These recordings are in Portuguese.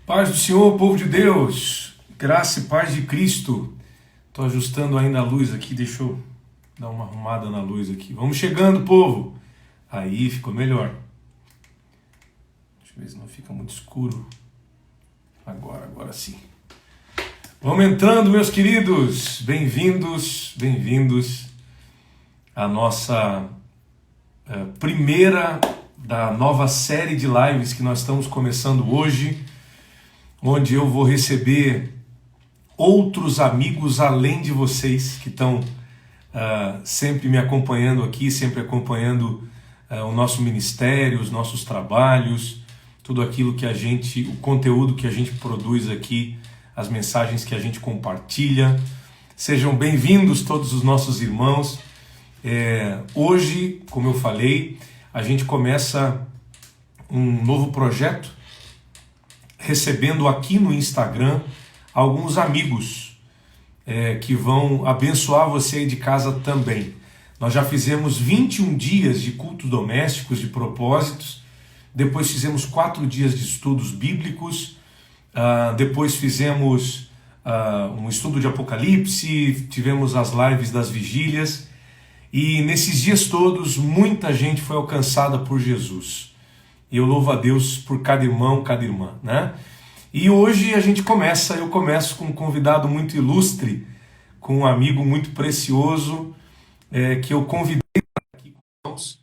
Paz do Senhor, povo de Deus, graça e paz de Cristo. Estou ajustando ainda a luz aqui, deixa eu dar uma arrumada na luz aqui. Vamos chegando, povo. Aí ficou melhor. Deixa eu ver se não fica muito escuro. Agora sim. Vamos entrando, meus queridos. Bem-vindos à nossa primeira da nova série de lives que nós estamos começando hoje, onde eu vou receber outros amigos além de vocês que estão sempre me acompanhando aqui, sempre acompanhando o nosso ministério, os nossos trabalhos, tudo aquilo que o conteúdo que a gente produz aqui, as mensagens que a gente compartilha. Sejam bem-vindos todos os nossos irmãos. Hoje, como eu falei, a gente começa um novo projeto, recebendo aqui no Instagram alguns amigos que vão abençoar você aí de casa também. Nós já fizemos 21 dias de cultos domésticos, de propósitos, depois fizemos 4 dias de estudos bíblicos, depois fizemos um estudo de Apocalipse, tivemos as lives das vigílias, e nesses dias todos muita gente foi alcançada por Jesus. E eu louvo a Deus por cada irmão, cada irmã, né? E hoje eu começo com um convidado muito ilustre, com um amigo muito precioso, que eu convidei aqui com nós,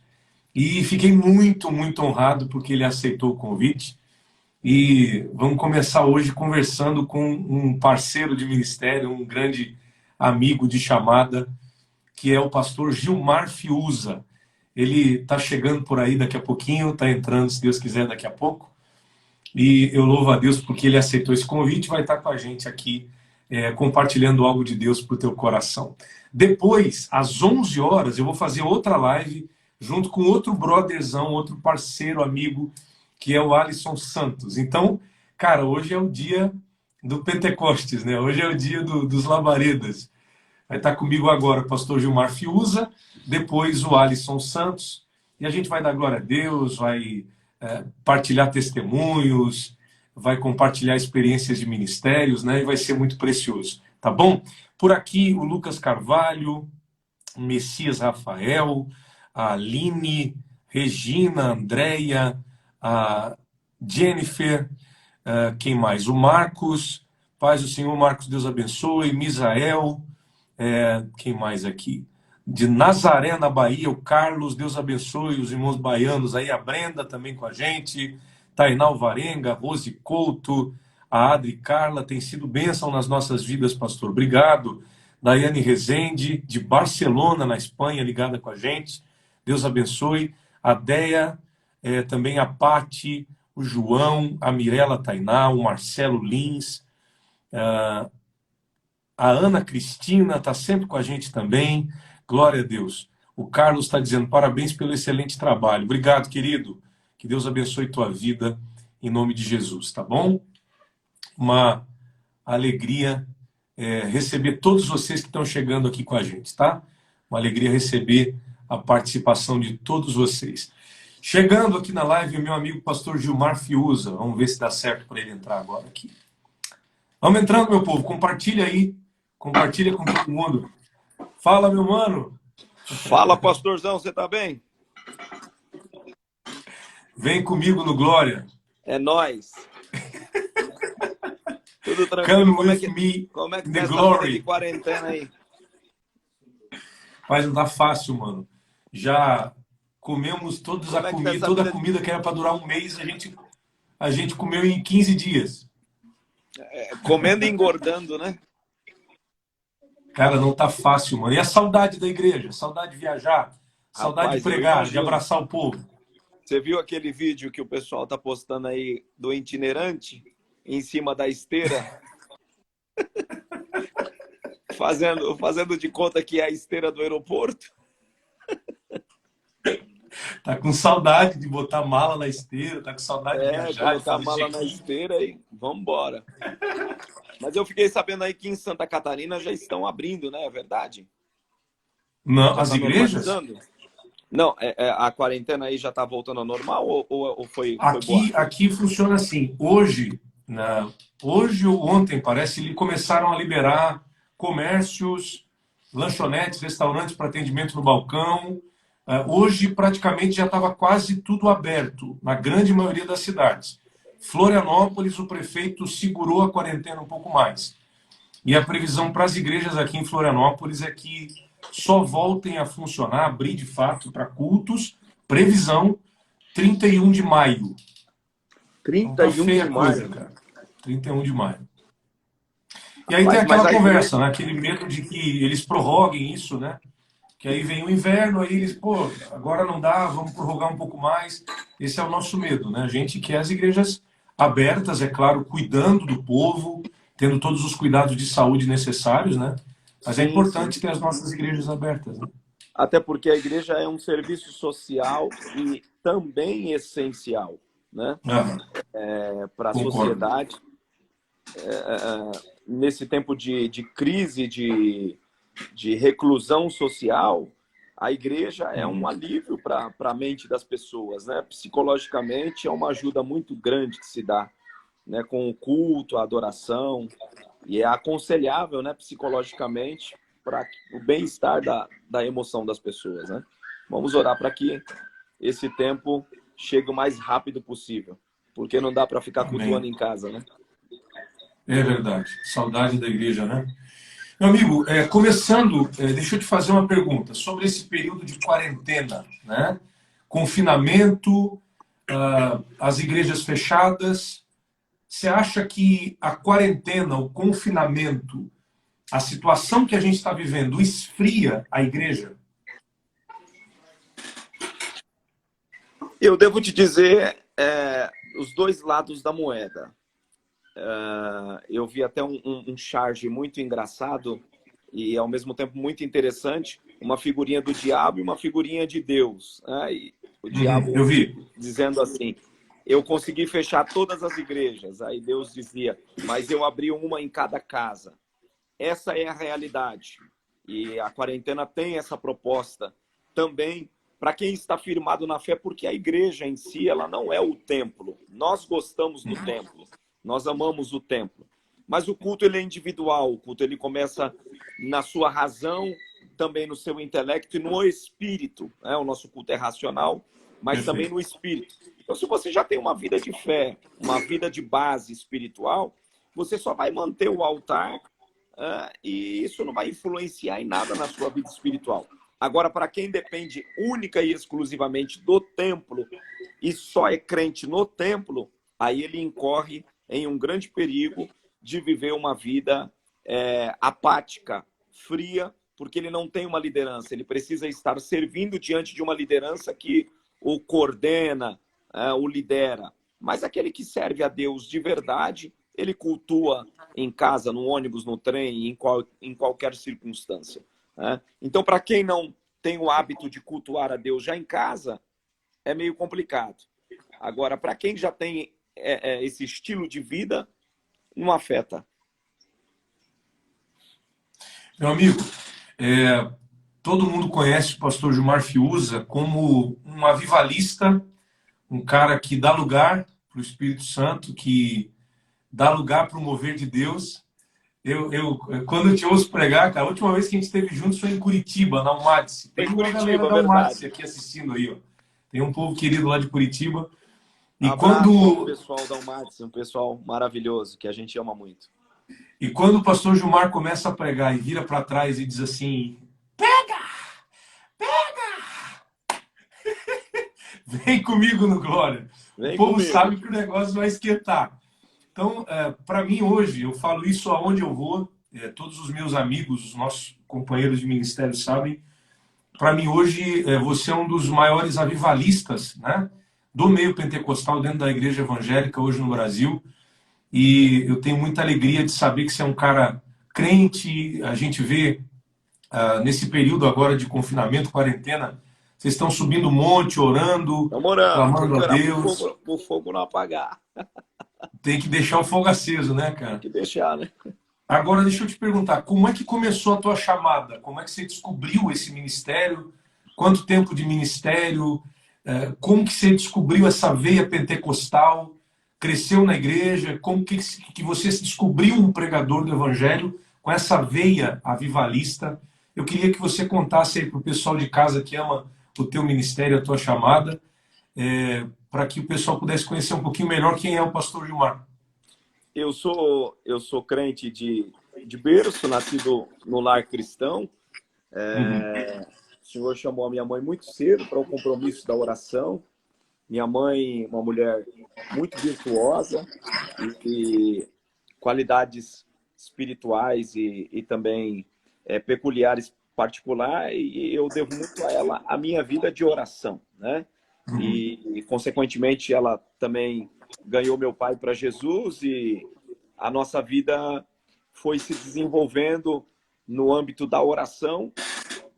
e fiquei muito honrado porque ele aceitou o convite. E vamos começar hoje conversando com um parceiro de ministério, um grande amigo de chamada, que é o pastor Gilmar Fiuza. Ele está chegando por aí daqui a pouquinho, está entrando, se Deus quiser, daqui a pouco. E eu louvo a Deus porque ele aceitou esse convite e vai estar com a gente aqui, compartilhando algo de Deus para o teu coração. Depois, às 11 horas, eu vou fazer outra live junto com outro brotherzão, outro parceiro, amigo, que é o Alisson Santos. Então, cara, hoje é o dia do Pentecostes, né? Hoje é o dia dos labaredas. Vai estar comigo agora o pastor Gilmar Fiuza, depois o Alisson Santos, e a gente vai dar glória a Deus, vai partilhar testemunhos, vai compartilhar experiências de ministérios, né? E vai ser muito precioso, tá bom? Por aqui o Lucas Carvalho, o Messias Rafael, a Aline, Regina, a Andréia, a Jennifer, quem mais? O Marcos, paz do Senhor, Marcos, Deus abençoe, Misael, quem mais aqui? De Nazaré, na Bahia, o Carlos, Deus abençoe os irmãos baianos aí, a Brenda também com a gente, Tainá Alvarenga, Rose Couto, a Adri Carla, tem sido bênção nas nossas vidas, pastor, obrigado. Daiane Rezende, de Barcelona, na Espanha, ligada com a gente, Deus abençoe. A Deia, também a Pati, o João, a Mirela Tainá, o Marcelo Lins, a Ana Cristina está sempre com a gente também. Glória a Deus. O Carlos está dizendo parabéns pelo excelente trabalho. Obrigado, querido. Que Deus abençoe tua vida em nome de Jesus, tá bom? Uma alegria receber todos vocês que estão chegando aqui com a gente, tá? Uma alegria receber a participação de todos vocês. Chegando aqui na live, o meu amigo pastor Gilmar Fiuza. Vamos ver se dá certo para ele entrar agora aqui. Vamos entrando, meu povo. Compartilha aí. Compartilha com todo mundo. Fala, meu mano. Fala, pastorzão, você tá bem? Vem comigo no Glória. É nóis. Tudo tranquilo? Come como é with que, me como é que in tá the essa glory. vida de quarentena aí? Mas não tá fácil, mano. Já comemos toda Como é que tá essa toda a vida comida que era para durar um mês, a gente comeu em 15 dias. comendo e engordando, né? Cara, não tá fácil, mano. E a saudade da igreja, saudade de viajar, saudade de Rapaz, eu pregar, de imagino. abraçar o povo. Você viu aquele vídeo que o pessoal tá postando aí do itinerante em cima da esteira? fazendo de conta que é a esteira do aeroporto? Tá com saudade de botar mala na esteira, tá com saudade de viajar, de Colocar a fazer mala na check-in. esteira e vambora. Mas eu fiquei sabendo aí que em Santa Catarina já estão abrindo, né? É verdade? Não, Já as tá igrejas? normalizando? Não, a quarentena aí já tá voltando ao normal ou foi boa? Aqui funciona assim. Hoje, hoje ou ontem, parece, começaram a liberar comércios, lanchonetes, restaurantes para atendimento no balcão. Hoje, praticamente, já estava quase tudo aberto, na grande maioria das cidades. Florianópolis, o prefeito segurou a quarentena um pouco mais. E a previsão para as igrejas aqui em Florianópolis é que só voltem a funcionar, abrir de fato para cultos, previsão 31 de maio. 31 feia de coisa, maio. cara. 31 de maio. E aí tem aquela conversa, né? Aquele medo de que eles prorroguem isso, né? Que aí vem o inverno, aí eles, pô, agora não dá, vamos prorrogar um pouco mais. Esse é o nosso medo, né? A gente quer as igrejas abertas, é claro, cuidando do povo, tendo todos os cuidados de saúde necessários, né? Mas é importante ter as nossas igrejas abertas, né? Até porque a igreja é um serviço social e também essencial, né? Para a sociedade. Nesse tempo de crise, de reclusão social, a igreja é um alívio para a mente das pessoas, né? Psicologicamente é uma ajuda muito grande que se dá, né? Com o culto, a adoração, e é aconselhável, né? Psicologicamente para o bem-estar da emoção das pessoas, né? Vamos orar para que esse tempo chegue o mais rápido possível, porque não dá para ficar cultuando em casa, né? É verdade. Saudade da igreja, né? Meu amigo, começando, deixa eu te fazer uma pergunta sobre esse período de quarentena, né? Confinamento, as igrejas fechadas. Você acha que a quarentena, o confinamento, a situação que a gente está vivendo esfria a igreja? Eu devo te dizer os dois lados da moeda. Eu vi até um charge muito engraçado e ao mesmo tempo muito interessante, uma figurinha do diabo e uma figurinha de Deus, né? E o diabo Eu vi. dizendo assim: eu consegui fechar todas as igrejas. Aí Deus dizia: mas eu abri uma em cada casa. Essa é a realidade, e a quarentena tem essa proposta também para quem está firmado na fé, porque a igreja em si, ela não é o templo. Nós gostamos do templo. Nós amamos o templo, mas o culto ele é individual, o culto ele começa na sua razão, também no seu intelecto e no espírito, né? O nosso culto é racional, mas também no espírito. Então, se você já tem uma vida de fé, uma vida de base espiritual, você só vai manter o altar e isso não vai influenciar em nada na sua vida espiritual. Agora, para quem depende única e exclusivamente do templo e só é crente no templo, aí ele incorre em um grande perigo de viver uma vida apática, fria, porque ele não tem uma liderança. Ele precisa estar servindo diante de uma liderança que o coordena, o lidera. Mas aquele que serve a Deus de verdade, ele cultua em casa, no ônibus, no trem, em qualquer circunstância. Então, para quem não tem o hábito de cultuar a Deus já em casa, é meio complicado. Agora, para quem já tem esse estilo de vida, não afeta. Meu amigo, todo mundo conhece o pastor Gilmar Fiuza como um avivalista, um cara que dá lugar para o Espírito Santo, que dá lugar para o mover de Deus. Quando eu te ouço pregar, cara, a última vez que a gente esteve juntos foi em Curitiba, na UMADS. Tem uma galera da UMADS aqui assistindo aí, ó. Tem um povo querido lá de Curitiba. E o pessoal da UMADS, um pessoal maravilhoso, que a gente ama muito. E quando o pastor Gilmar começa a pregar e vira para trás e diz assim: pega! Pega! Vem comigo no Glória. O povo sabe que o negócio vai esquentar. Então, para mim hoje, eu falo isso aonde eu vou, todos os meus amigos, os nossos companheiros de ministério sabem, para mim hoje você é um dos maiores avivalistas, né, do meio pentecostal dentro da igreja evangélica hoje no Brasil, e eu tenho muita alegria de saber que você é um cara crente. A gente vê nesse período agora de confinamento, quarentena, vocês estão subindo um monte, orando, clamando a Deus. O fogo não apagar. Tem que deixar o fogo aceso, né, cara? Tem que deixar, né? Agora, deixa eu te perguntar, como é que começou a tua chamada? Como é que você descobriu esse ministério? Quanto tempo de ministério? Como que você descobriu essa veia pentecostal? cresceu na igreja, como que você descobriu um pregador do evangelho com essa veia avivalista. Eu queria que você contasse aí para o pessoal de casa que ama o teu ministério, a tua chamada, para que o pessoal pudesse conhecer um pouquinho melhor quem é o pastor Gilmar. Eu sou crente de berço, nascido no lar cristão. O Senhor chamou a minha mãe muito cedo para o compromisso da oração. Minha mãe, uma mulher muito virtuosa e qualidades espirituais e também peculiares particular, e eu devo muito a ela a minha vida de oração, né? E consequentemente, ela também ganhou meu pai para Jesus e a nossa vida foi se desenvolvendo no âmbito da oração.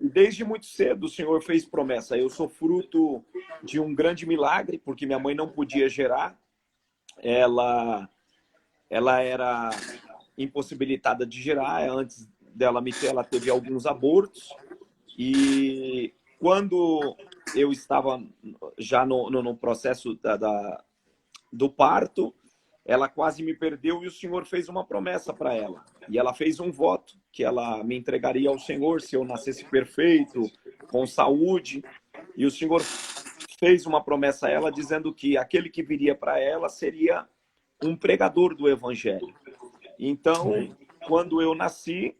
E desde muito cedo o Senhor fez promessa. Eu sou fruto de um grande milagre, porque minha mãe não podia gerar. Ela era impossibilitada de gerar. Antes dela me ter, ela teve alguns abortos. E quando eu estava já no processo do parto, ela quase me perdeu e o Senhor fez uma promessa para ela. E ela fez um voto que ela me entregaria ao Senhor se eu nascesse perfeito, com saúde. E o Senhor fez uma promessa a ela dizendo que aquele que viria para ela seria um pregador do evangelho. Então, quando eu nasci,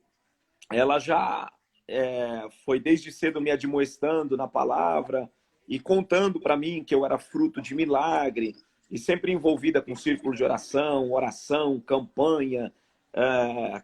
ela já foi desde cedo me admoestando na palavra e contando para mim que eu era fruto de milagre, e sempre envolvida com círculo de oração, campanha,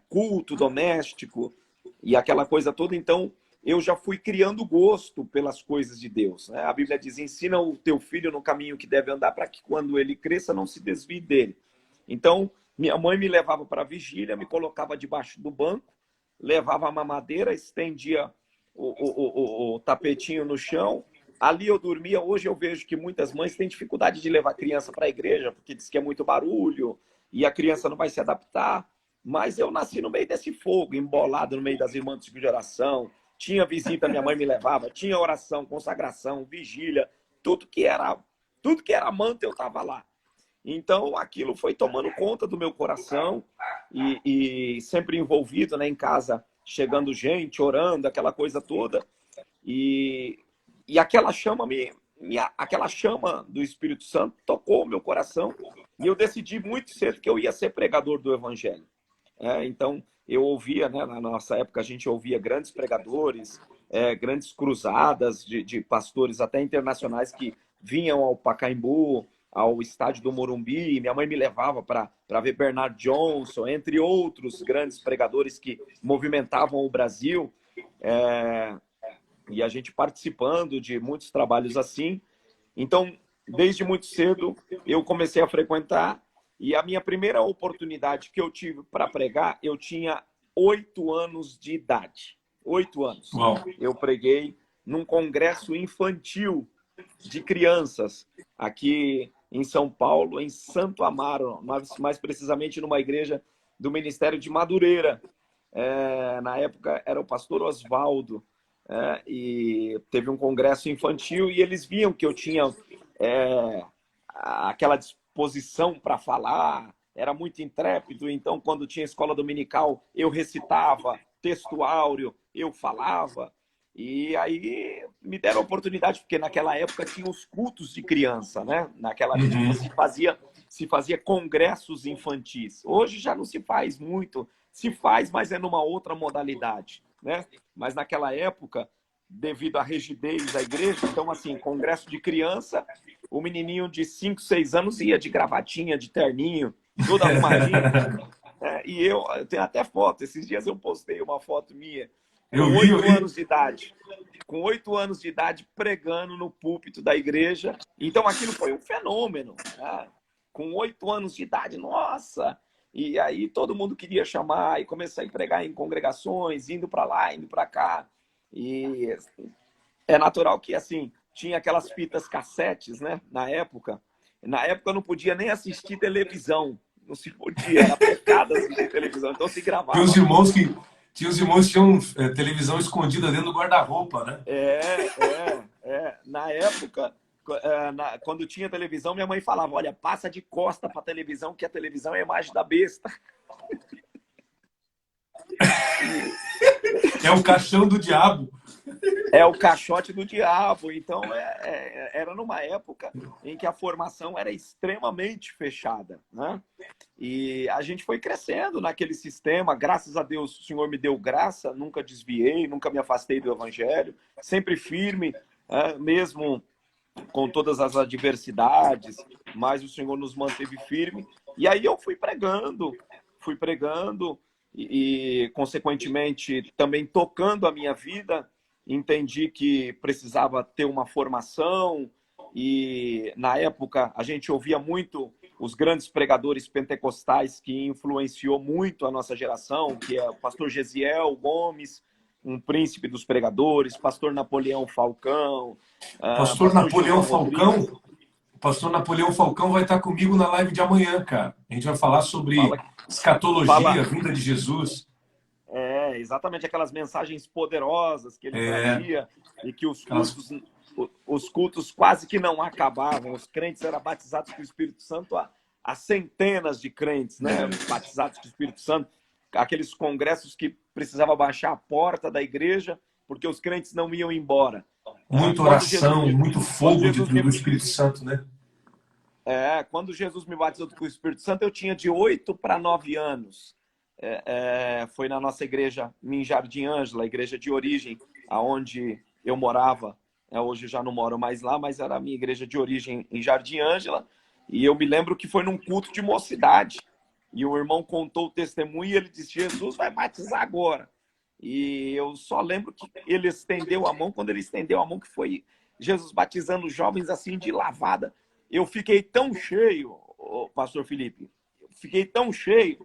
culto doméstico e aquela coisa toda. Então, eu já fui criando gosto pelas coisas de Deus, né? A Bíblia diz, ensina o teu filho no caminho que deve andar para que quando ele cresça não se desvie dele. Então, minha mãe me levava para a vigília, me colocava debaixo do banco, levava a mamadeira, estendia o tapetinho no chão. Ali eu dormia. Hoje eu vejo que muitas mães têm dificuldade de levar a criança para a igreja, porque diz que é muito barulho e a criança não vai se adaptar. Mas eu nasci no meio desse fogo, embolado no meio das irmãs do ciclo de oração. Tinha visita, minha mãe me levava. Tinha oração, consagração, vigília. Tudo que era manto eu estava lá. Então aquilo foi tomando conta do meu coração e sempre envolvido, né, em casa, chegando gente, orando, aquela coisa toda. E aquela chama aquela chama do Espírito Santo tocou o meu coração e eu decidi muito cedo que eu ia ser pregador do evangelho. Então eu ouvia, né, na nossa época a gente ouvia grandes pregadores, grandes cruzadas de pastores até internacionais que vinham ao Pacaembu, ao estádio do Morumbi. Minha mãe me levava para ver Bernard Johnson, entre outros grandes pregadores que movimentavam o Brasil. E a gente participando de muitos trabalhos assim. Então, desde muito cedo, eu comecei a frequentar. E a minha primeira oportunidade que eu tive para pregar, eu tinha 8 anos de idade. 8 anos. Uau. Eu preguei num congresso infantil de crianças, aqui em São Paulo, em Santo Amaro, mais precisamente numa igreja do Ministério de Madureira. Na época era o pastor Oswaldo. E teve um congresso infantil e eles viam que eu tinha aquela disposição para falar, era muito intrépido. Então, quando tinha escola dominical, eu recitava texto áureo, eu falava. E aí me deram a oportunidade, porque naquela época tinha os cultos de criança, né? Naquela época se fazia congressos infantis. Hoje já não se faz muito, se faz, mas é numa outra modalidade, né? Mas naquela época, devido à rigidez da igreja, então assim, congresso de criança, o menininho de 5, 6 anos ia de gravatinha, de terninho, todo arrumadinho. E eu tenho até foto, esses dias eu postei uma foto minha, com 8 anos de idade. Com 8 anos de idade, pregando no púlpito da igreja. Então aquilo foi um fenômeno, né? Com 8 anos de idade, nossa! E aí todo mundo queria chamar e comecei a pregar em congregações, indo para lá, indo para cá. E é natural que, assim, tinha aquelas fitas cassetes, né? Na época eu não podia nem assistir televisão. Não se podia, era pecado assistir televisão. Então se gravava. Tinha os irmãos que tinham televisão escondida dentro do guarda-roupa, né? Na época, Quando tinha televisão, minha mãe falava, olha, passa de costa para a televisão, que a televisão é a imagem da besta. É o caixão do diabo. É o caixote do diabo. Então, era numa época em que a formação era extremamente fechada, né? E a gente foi crescendo naquele sistema. Graças a Deus, o Senhor me deu graça, nunca desviei, nunca me afastei do Evangelho, sempre firme, mesmo com todas as adversidades, mas o Senhor nos manteve firme. E aí eu fui pregando consequentemente, também tocando a minha vida. Entendi que precisava ter uma formação e, na época, a gente ouvia muito os grandes pregadores pentecostais que influenciou muito a nossa geração, que é o pastor Gesiel Gomes, um príncipe dos pregadores, pastor Napoleão Falcão, Pastor pastor Napoleão Gilson Falcão, Rodrigues. o pastor Napoleão Falcão vai estar comigo na live de amanhã, cara. A gente vai falar sobre Fala, escatologia, fala, a vinda de Jesus. exatamente aquelas mensagens poderosas que ele É, trazia e que aquelas... os cultos quase que não acabavam. Os crentes eram batizados com o Espírito Santo há centenas de crentes, né? Batizados com o Espírito Santo. Aqueles congressos que precisava baixar a porta da igreja porque os crentes não iam embora. Muita Quando Jesus oração, me, muito quando fogo Jesus do Espírito Santo, né? quando Jesus me batizou com o Espírito Santo, eu tinha de 8 para 9 anos. Foi na nossa igreja em Jardim Ângela, a igreja de origem, aonde eu morava. Hoje já não moro mais lá, mas era a minha igreja de origem em Jardim Ângela. E eu me lembro que foi num culto de mocidade. E o irmão contou o testemunho e ele disse, Jesus vai batizar agora. E eu só lembro que ele estendeu a mão, quando ele estendeu a mão, que foi Jesus batizando jovens assim de lavada. Eu fiquei tão cheio, pastor Felipe, eu fiquei tão cheio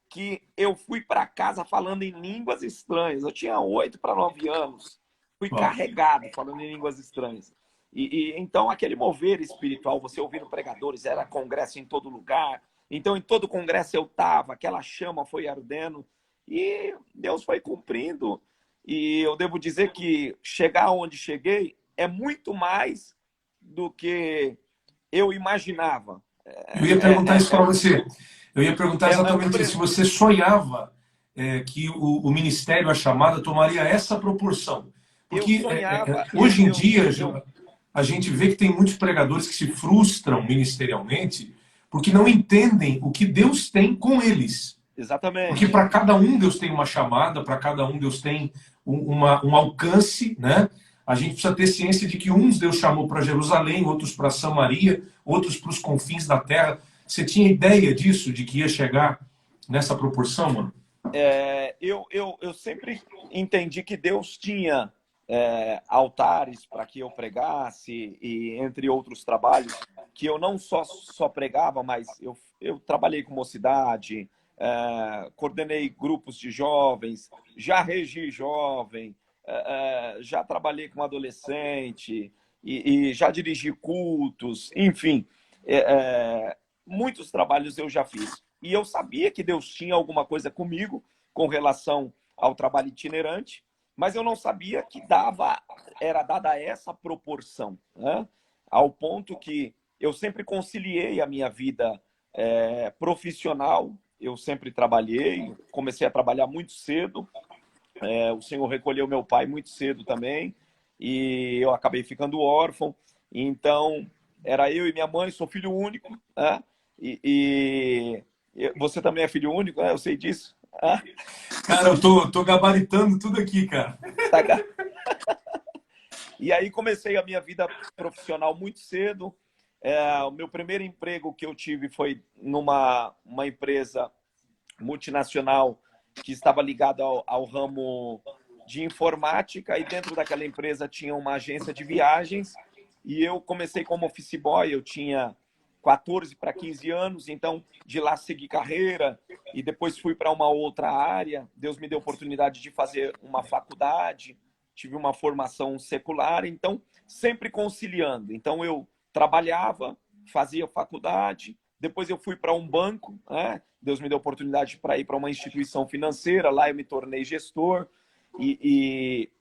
que eu fui para casa falando em línguas estranhas. Eu tinha 8 para 9 anos. Fui Ó, carregado falando em línguas estranhas. Então, aquele mover espiritual, você ouvindo pregadores, era congresso em todo lugar. Então, em todo congresso eu estava, aquela chama foi ardendo. E Deus foi cumprindo. E eu devo dizer que chegar onde cheguei é muito mais do que eu imaginava. eu ia perguntar isso para você. Eu ia perguntar Um exatamente isso. Se você sonhava que o ministério, a chamada, tomaria essa proporção. Eu Porque sonhava, hoje em dia, a gente vê que tem muitos pregadores que se frustram ministerialmente porque não entendem o que Deus tem com eles. Porque exatamente, para cada um Deus tem uma chamada, para cada um Deus tem um alcance, né? A gente precisa ter ciência de que uns Deus chamou para Jerusalém, outros para Samaria, outros para os confins da terra. Você tinha ideia disso, de que ia chegar nessa proporção, mano? eu sempre entendi que Deus tinha altares para que eu pregasse e entre outros trabalhos que eu não só pregava, mas eu trabalhei com mocidade, coordenei grupos de jovens, já regi jovem, já trabalhei com adolescente e já dirigi cultos, enfim, muitos trabalhos eu já fiz. E eu sabia que Deus tinha alguma coisa comigo com relação ao trabalho itinerante, mas eu não sabia que era dada essa proporção, né? Ao ponto que eu sempre conciliei a minha vida profissional, eu sempre trabalhei, comecei a trabalhar muito cedo, o Senhor recolheu meu pai muito cedo também, e eu acabei ficando órfão, então era eu e minha mãe, sou filho único, né? Você também é filho único, né? Eu sei disso. Cara, eu tô gabaritando tudo aqui, cara. Tá. E aí comecei a minha vida profissional muito cedo. O meu primeiro emprego que eu tive foi numa empresa multinacional que estava ligada ao ramo de informática, e dentro daquela empresa tinha uma agência de viagens, e eu comecei como office boy, eu tinha 14 para 15 anos, então de lá segui carreira e depois fui para uma outra área. Deus me deu oportunidade de fazer uma faculdade, tive uma formação secular, então sempre conciliando. Então eu trabalhava, fazia faculdade, depois eu fui para um banco, né? Deus me deu oportunidade para ir para uma instituição financeira, lá eu me tornei gestor e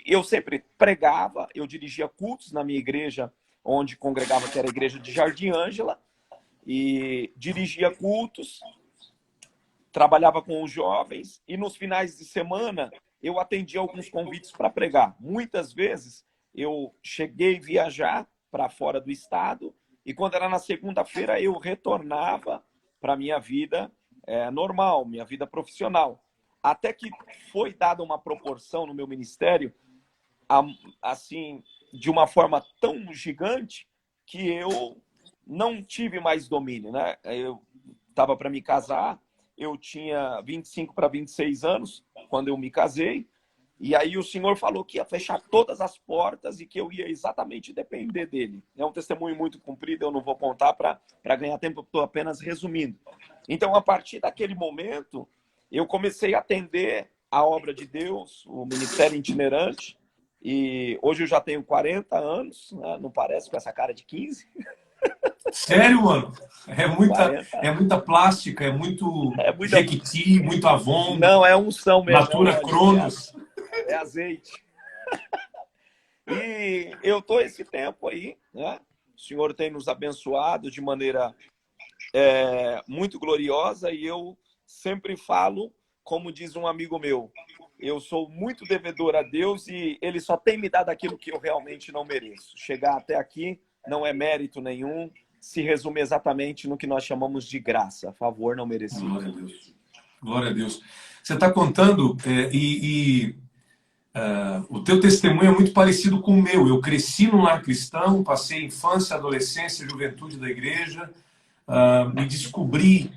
eu sempre pregava, eu dirigia cultos na minha igreja onde congregava, que era a igreja de Jardim Ângela, e dirigia cultos, trabalhava com os jovens, e nos finais de semana eu atendia alguns convites para pregar. Muitas vezes eu cheguei a viajar para fora do estado, e quando era na segunda-feira eu retornava para a minha vida normal, minha vida profissional. Até que foi dada uma proporção no meu ministério, assim, de uma forma tão gigante, que eu não tive mais domínio, né? Eu estava para me casar, eu tinha 25 para 26 anos quando eu me casei, e aí o Senhor falou que ia fechar todas as portas e que eu ia exatamente depender dele. É um testemunho muito comprido, eu não vou contar para ganhar tempo, estou apenas resumindo. Então, a partir daquele momento, eu comecei a atender a obra de Deus, o ministério itinerante, e hoje eu já tenho 40 anos, né? Não parece, com essa cara de 15. Sério, mano? É 40. muita plástica, é muito É muita... Jequiti, muito Avon, Não, é unção mesmo. Natura Cronos. É azeite. E eu estou esse tempo aí, né? O Senhor tem nos abençoado de maneira muito gloriosa, e eu sempre falo, como diz um amigo meu, eu sou muito devedor a Deus e Ele só tem me dado aquilo que eu realmente não mereço. Chegar até aqui não é mérito nenhum, se resume exatamente no que nós chamamos de graça, favor não merecido. Glória a Deus. Glória a Deus. Você está contando o teu testemunho é muito parecido com o meu. Eu cresci num lar cristão, passei infância, adolescência, juventude da igreja, me descobri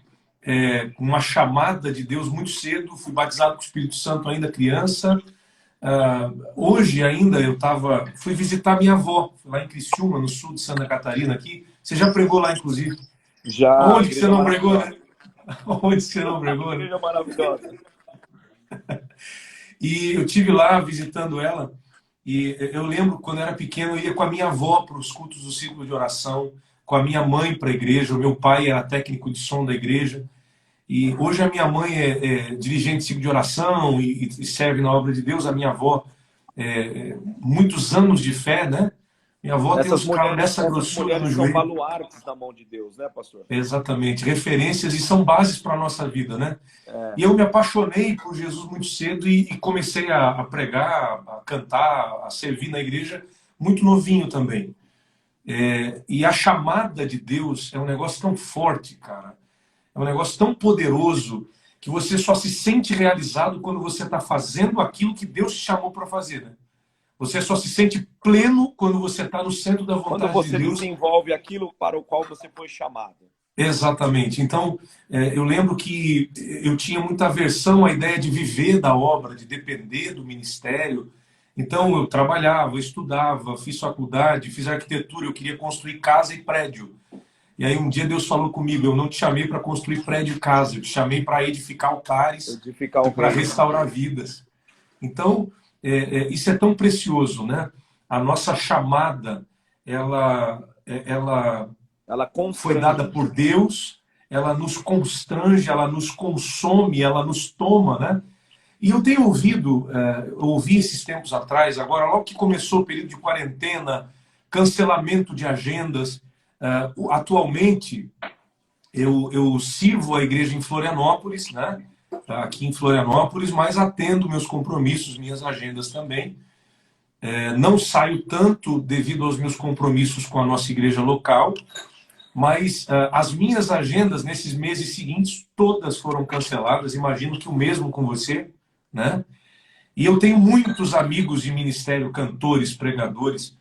uma chamada de Deus muito cedo, fui batizado com o Espírito Santo ainda criança. Hoje ainda fui visitar minha avó, lá em Criciúma, no sul de Santa Catarina, aqui. Você já pregou lá, inclusive? Já. Onde que você não pregou, né? Onde você não pregou, né? Igreja maravilhosa. E eu tive lá visitando ela, e eu lembro quando eu era pequeno, eu ia com a minha avó para os cultos do círculo de oração, com a minha mãe para a igreja, o meu pai era técnico de som da igreja, e hoje a minha mãe é dirigente de círculo de oração e serve na obra de Deus. A minha avó, muitos anos de fé, né? Minha avó tem uns calos dessa grossura no joelho. São baluartes na mão de Deus, né, pastor? Exatamente, referências e são bases para a nossa vida, né? E eu me apaixonei por Jesus muito cedo e comecei a pregar, a cantar, a servir na igreja muito novinho também. E a chamada de Deus é um negócio tão forte, cara. É um negócio tão poderoso que você só se sente realizado quando você está fazendo aquilo que Deus te chamou para fazer, né? Você só se sente pleno quando você está no centro da vontade de Deus. Quando você desenvolve aquilo para o qual você foi chamado. Exatamente. Então, eu lembro que eu tinha muita aversão à ideia de viver da obra, de depender do ministério. Então, eu trabalhava, eu estudava, fiz faculdade, fiz arquitetura, eu queria construir casa e prédio. E aí um dia Deus falou comigo: eu não te chamei para construir prédio e casa, eu te chamei para edificar altares, para restaurar vidas. Então, isso é tão precioso, né? A nossa chamada, ela foi dada por Deus, ela nos constrange, ela nos consome, ela nos toma, né? E eu tenho ouvi esses tempos atrás, agora logo que começou o período de quarentena, cancelamento de agendas, atualmente eu sirvo a igreja em Florianópolis, né? Aqui em Florianópolis, mas atendo meus compromissos, minhas agendas também. Não saio tanto devido aos meus compromissos com a nossa igreja local, mas as minhas agendas nesses meses seguintes todas foram canceladas. Imagino que o mesmo com você, né? E eu tenho muitos amigos de ministério, cantores, pregadores,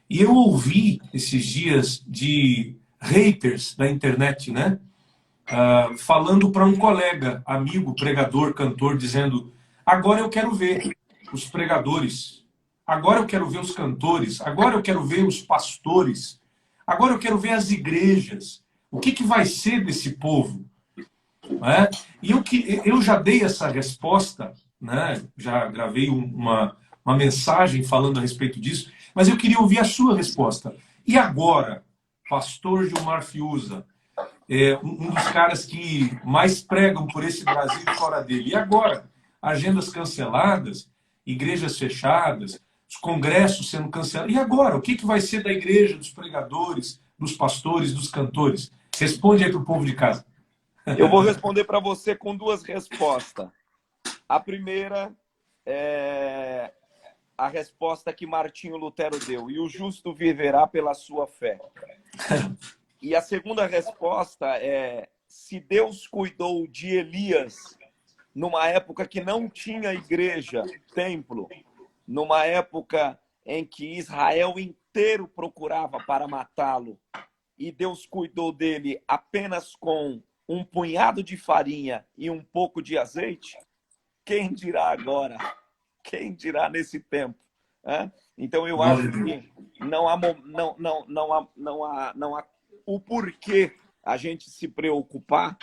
e eu ouvi esses dias de haters da internet, né? Falando para um colega, amigo, pregador, cantor, dizendo: agora eu quero ver os pregadores, agora eu quero ver os cantores, agora eu quero ver os pastores, agora eu quero ver as igrejas. O que vai ser desse povo? E eu já dei essa resposta, né? Já gravei uma mensagem falando a respeito disso, mas eu queria ouvir a sua resposta. E agora, pastor Gilmar Fiuza, um dos caras que mais pregam por esse Brasil e fora dele. E agora, agendas canceladas, igrejas fechadas, os congressos sendo cancelados. E agora? O que vai ser da igreja, dos pregadores, dos pastores, dos cantores? Responde aí para o povo de casa. Eu vou responder para você com duas respostas. A primeira é a resposta que Martinho Lutero deu: e o justo viverá pela sua fé. E a segunda resposta é: se Deus cuidou de Elias numa época que não tinha igreja, templo, numa época em que Israel inteiro procurava para matá-lo, e Deus cuidou dele apenas com um punhado de farinha e um pouco de azeite, quem dirá agora? Quem dirá nesse tempo? Então eu acho que não há o porquê a gente se preocupar,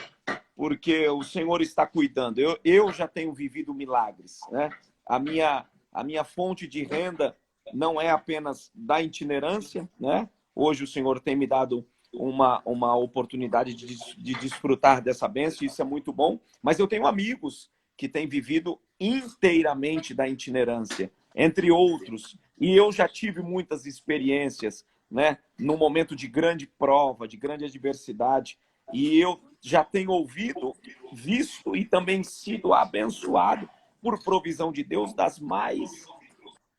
porque o Senhor está cuidando. Eu já tenho vivido milagres, né? A minha fonte de renda não é apenas da itinerância, né? Hoje o Senhor tem me dado uma oportunidade de desfrutar dessa bênção, isso é muito bom, mas eu tenho amigos que têm vivido inteiramente da itinerância, entre outros, e eu já tive muitas experiências, né, no momento de grande prova, de grande adversidade, e eu já tenho ouvido, visto e também sido abençoado por provisão de Deus das mais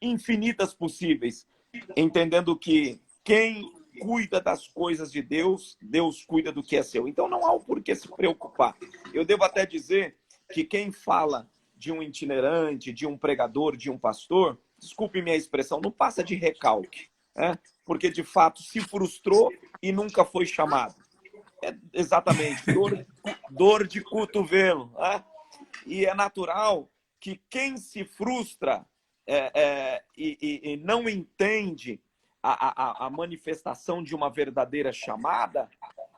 infinitas possíveis, entendendo que quem cuida das coisas de Deus, Deus cuida do que é seu. Então não há o porquê se preocupar. Eu devo até dizer que quem fala de um itinerante, de um pregador, de um pastor, desculpe minha expressão, não passa de recalque, né? Porque de fato se frustrou e nunca foi chamado. É exatamente, dor de cotovelo, né? E é natural que quem se frustra e não entende a manifestação de uma verdadeira chamada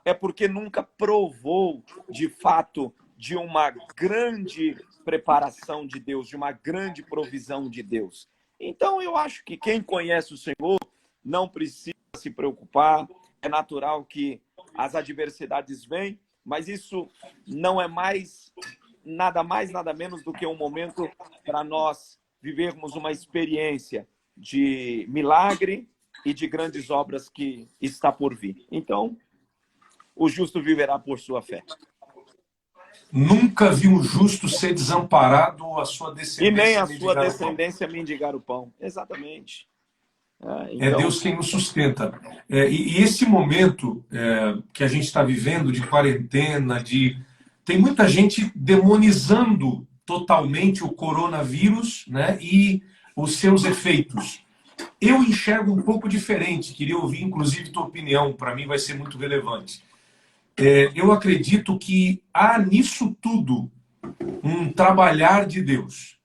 é porque nunca provou, de fato, de uma grande preparação de Deus, de uma grande provisão de Deus. Então, eu acho que quem conhece o Senhor não precisa se preocupar. É natural que as adversidades vêm, mas isso não é nada mais, nada menos do que um momento para nós vivermos uma experiência de milagre e de grandes obras que está por vir. Então, o justo viverá por sua fé. Nunca vi um justo ser desamparado, a sua descendência e nem a sua descendência mendigar o pão. Exatamente. É Deus quem nos sustenta. E esse momento que a gente está vivendo de quarentena, tem muita gente demonizando totalmente o coronavírus, né, e os seus efeitos. Eu enxergo um pouco diferente, queria ouvir inclusive tua opinião, para mim vai ser muito relevante. Eu acredito que há nisso tudo um trabalhar de Deus.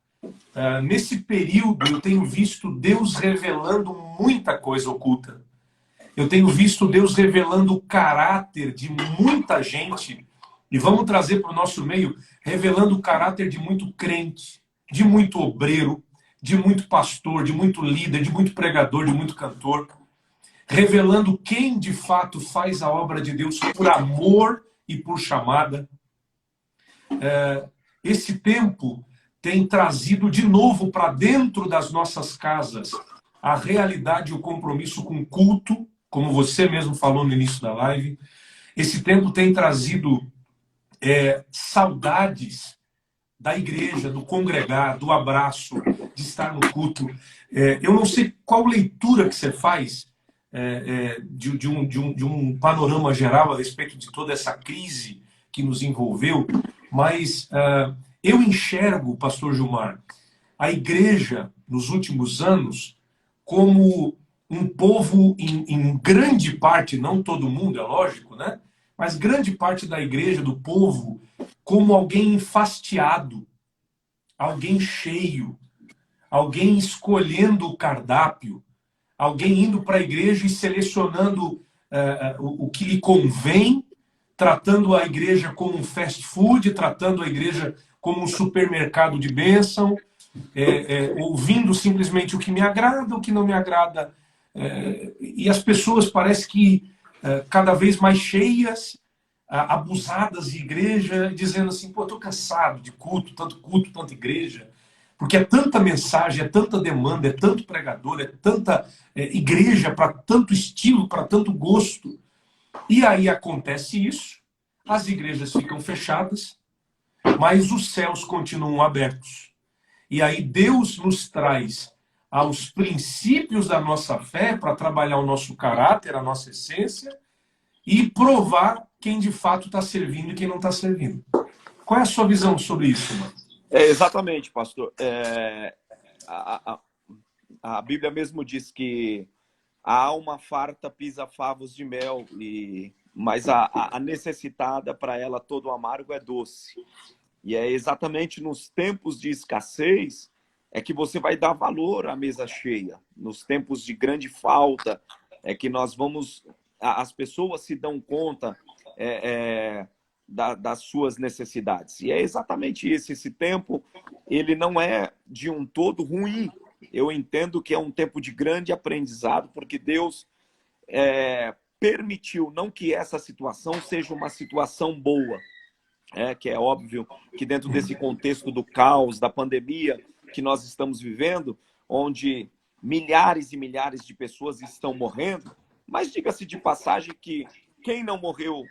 Nesse período eu tenho visto Deus revelando muita coisa oculta. Eu tenho visto Deus revelando o caráter de muita gente, e vamos trazer para o nosso meio, revelando o caráter de muito crente, de muito obreiro, de muito pastor, de muito líder, de muito pregador, de muito cantor, revelando quem de fato faz a obra de Deus por amor e por chamada. Esse tempo tem trazido de novo para dentro das nossas casas a realidade e o compromisso com o culto, como você mesmo falou no início da live. Esse tempo tem trazido saudades da igreja, do congregar, do abraço, de estar no culto. Eu não sei qual leitura que você faz de um panorama geral a respeito de toda essa crise que nos envolveu, mas eu enxergo, pastor Gilmar, a igreja nos últimos anos como um povo, em grande parte, não todo mundo, é lógico, né? Mas grande parte da igreja, do povo, como alguém enfastiado, alguém cheio, alguém escolhendo o cardápio, alguém indo para a igreja e selecionando o que lhe convém, tratando a igreja como um fast food, tratando a igreja como um supermercado de bênção, ouvindo simplesmente o que me agrada, o que não me agrada. E as pessoas parecem que cada vez mais cheias, abusadas de igreja, dizendo assim, pô, estou cansado de culto, tanta igreja, Porque é tanta mensagem, é tanta demanda, é tanto pregador, é tanta igreja para tanto estilo, para tanto gosto. E aí acontece isso, as igrejas ficam fechadas, mas os céus continuam abertos. E aí Deus nos traz aos princípios da nossa fé para trabalhar o nosso caráter, a nossa essência e provar quem de fato está servindo e quem não está servindo. Qual é a sua visão sobre isso, mano? Exatamente, pastor. A Bíblia mesmo diz que a alma farta pisa favos de mel, mas a necessitada, para ela todo amargo é doce. E é exatamente nos tempos de escassez é que você vai dar valor à mesa cheia. Nos tempos de grande falta é que nós vamos... As pessoas se dão conta das suas necessidades. E é exatamente isso. Esse tempo, ele não é de um todo ruim. Eu entendo que é um tempo de grande aprendizado, porque Deus permitiu, não que essa situação seja uma situação boa, que é óbvio que dentro desse contexto do caos, da pandemia que nós estamos vivendo, onde milhares e milhares de pessoas estão morrendo, mas diga-se de passagem que quem não morreu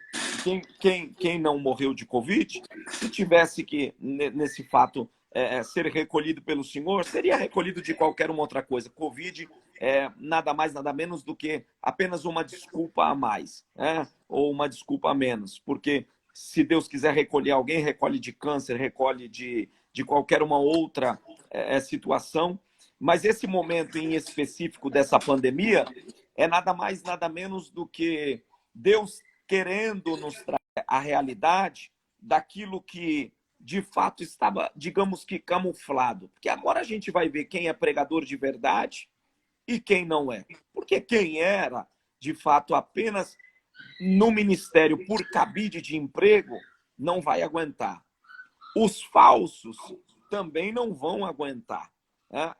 de Covid, se tivesse que, nesse fato, ser recolhido pelo Senhor, seria recolhido de qualquer uma outra coisa. Covid é nada mais, nada menos do que apenas uma desculpa a mais, ou uma desculpa a menos, porque se Deus quiser recolher alguém, recolhe de câncer, recolhe de qualquer uma outra situação. Mas esse momento em específico dessa pandemia é nada mais, nada menos do que Deus querendo nos trazer a realidade daquilo que de fato estava, digamos que, camuflado. Porque agora a gente vai ver quem é pregador de verdade e quem não é. Porque quem era, de fato, apenas no ministério por cabide de emprego, não vai aguentar. Os falsos também não vão aguentar.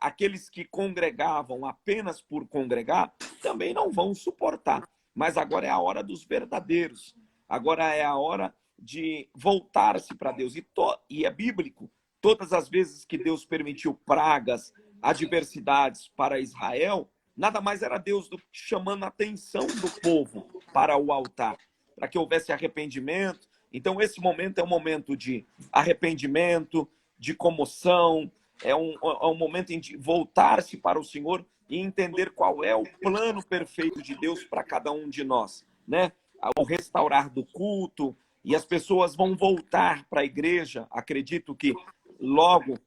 Aqueles que congregavam apenas por congregar também não vão suportar. Mas agora é a hora dos verdadeiros. Agora é a hora de voltar-se para Deus. E é bíblico. Todas as vezes que Deus permitiu pragas, adversidades para Israel, nada mais era Deus chamando a atenção do povo para o altar, para que houvesse arrependimento. Então, esse momento é um momento de arrependimento, de comoção, é um momento de voltar-se para o Senhor e entender qual é o plano perfeito de Deus para cada um de nós, né? O restaurar do culto, e as pessoas vão voltar para a igreja. Acredito que logo,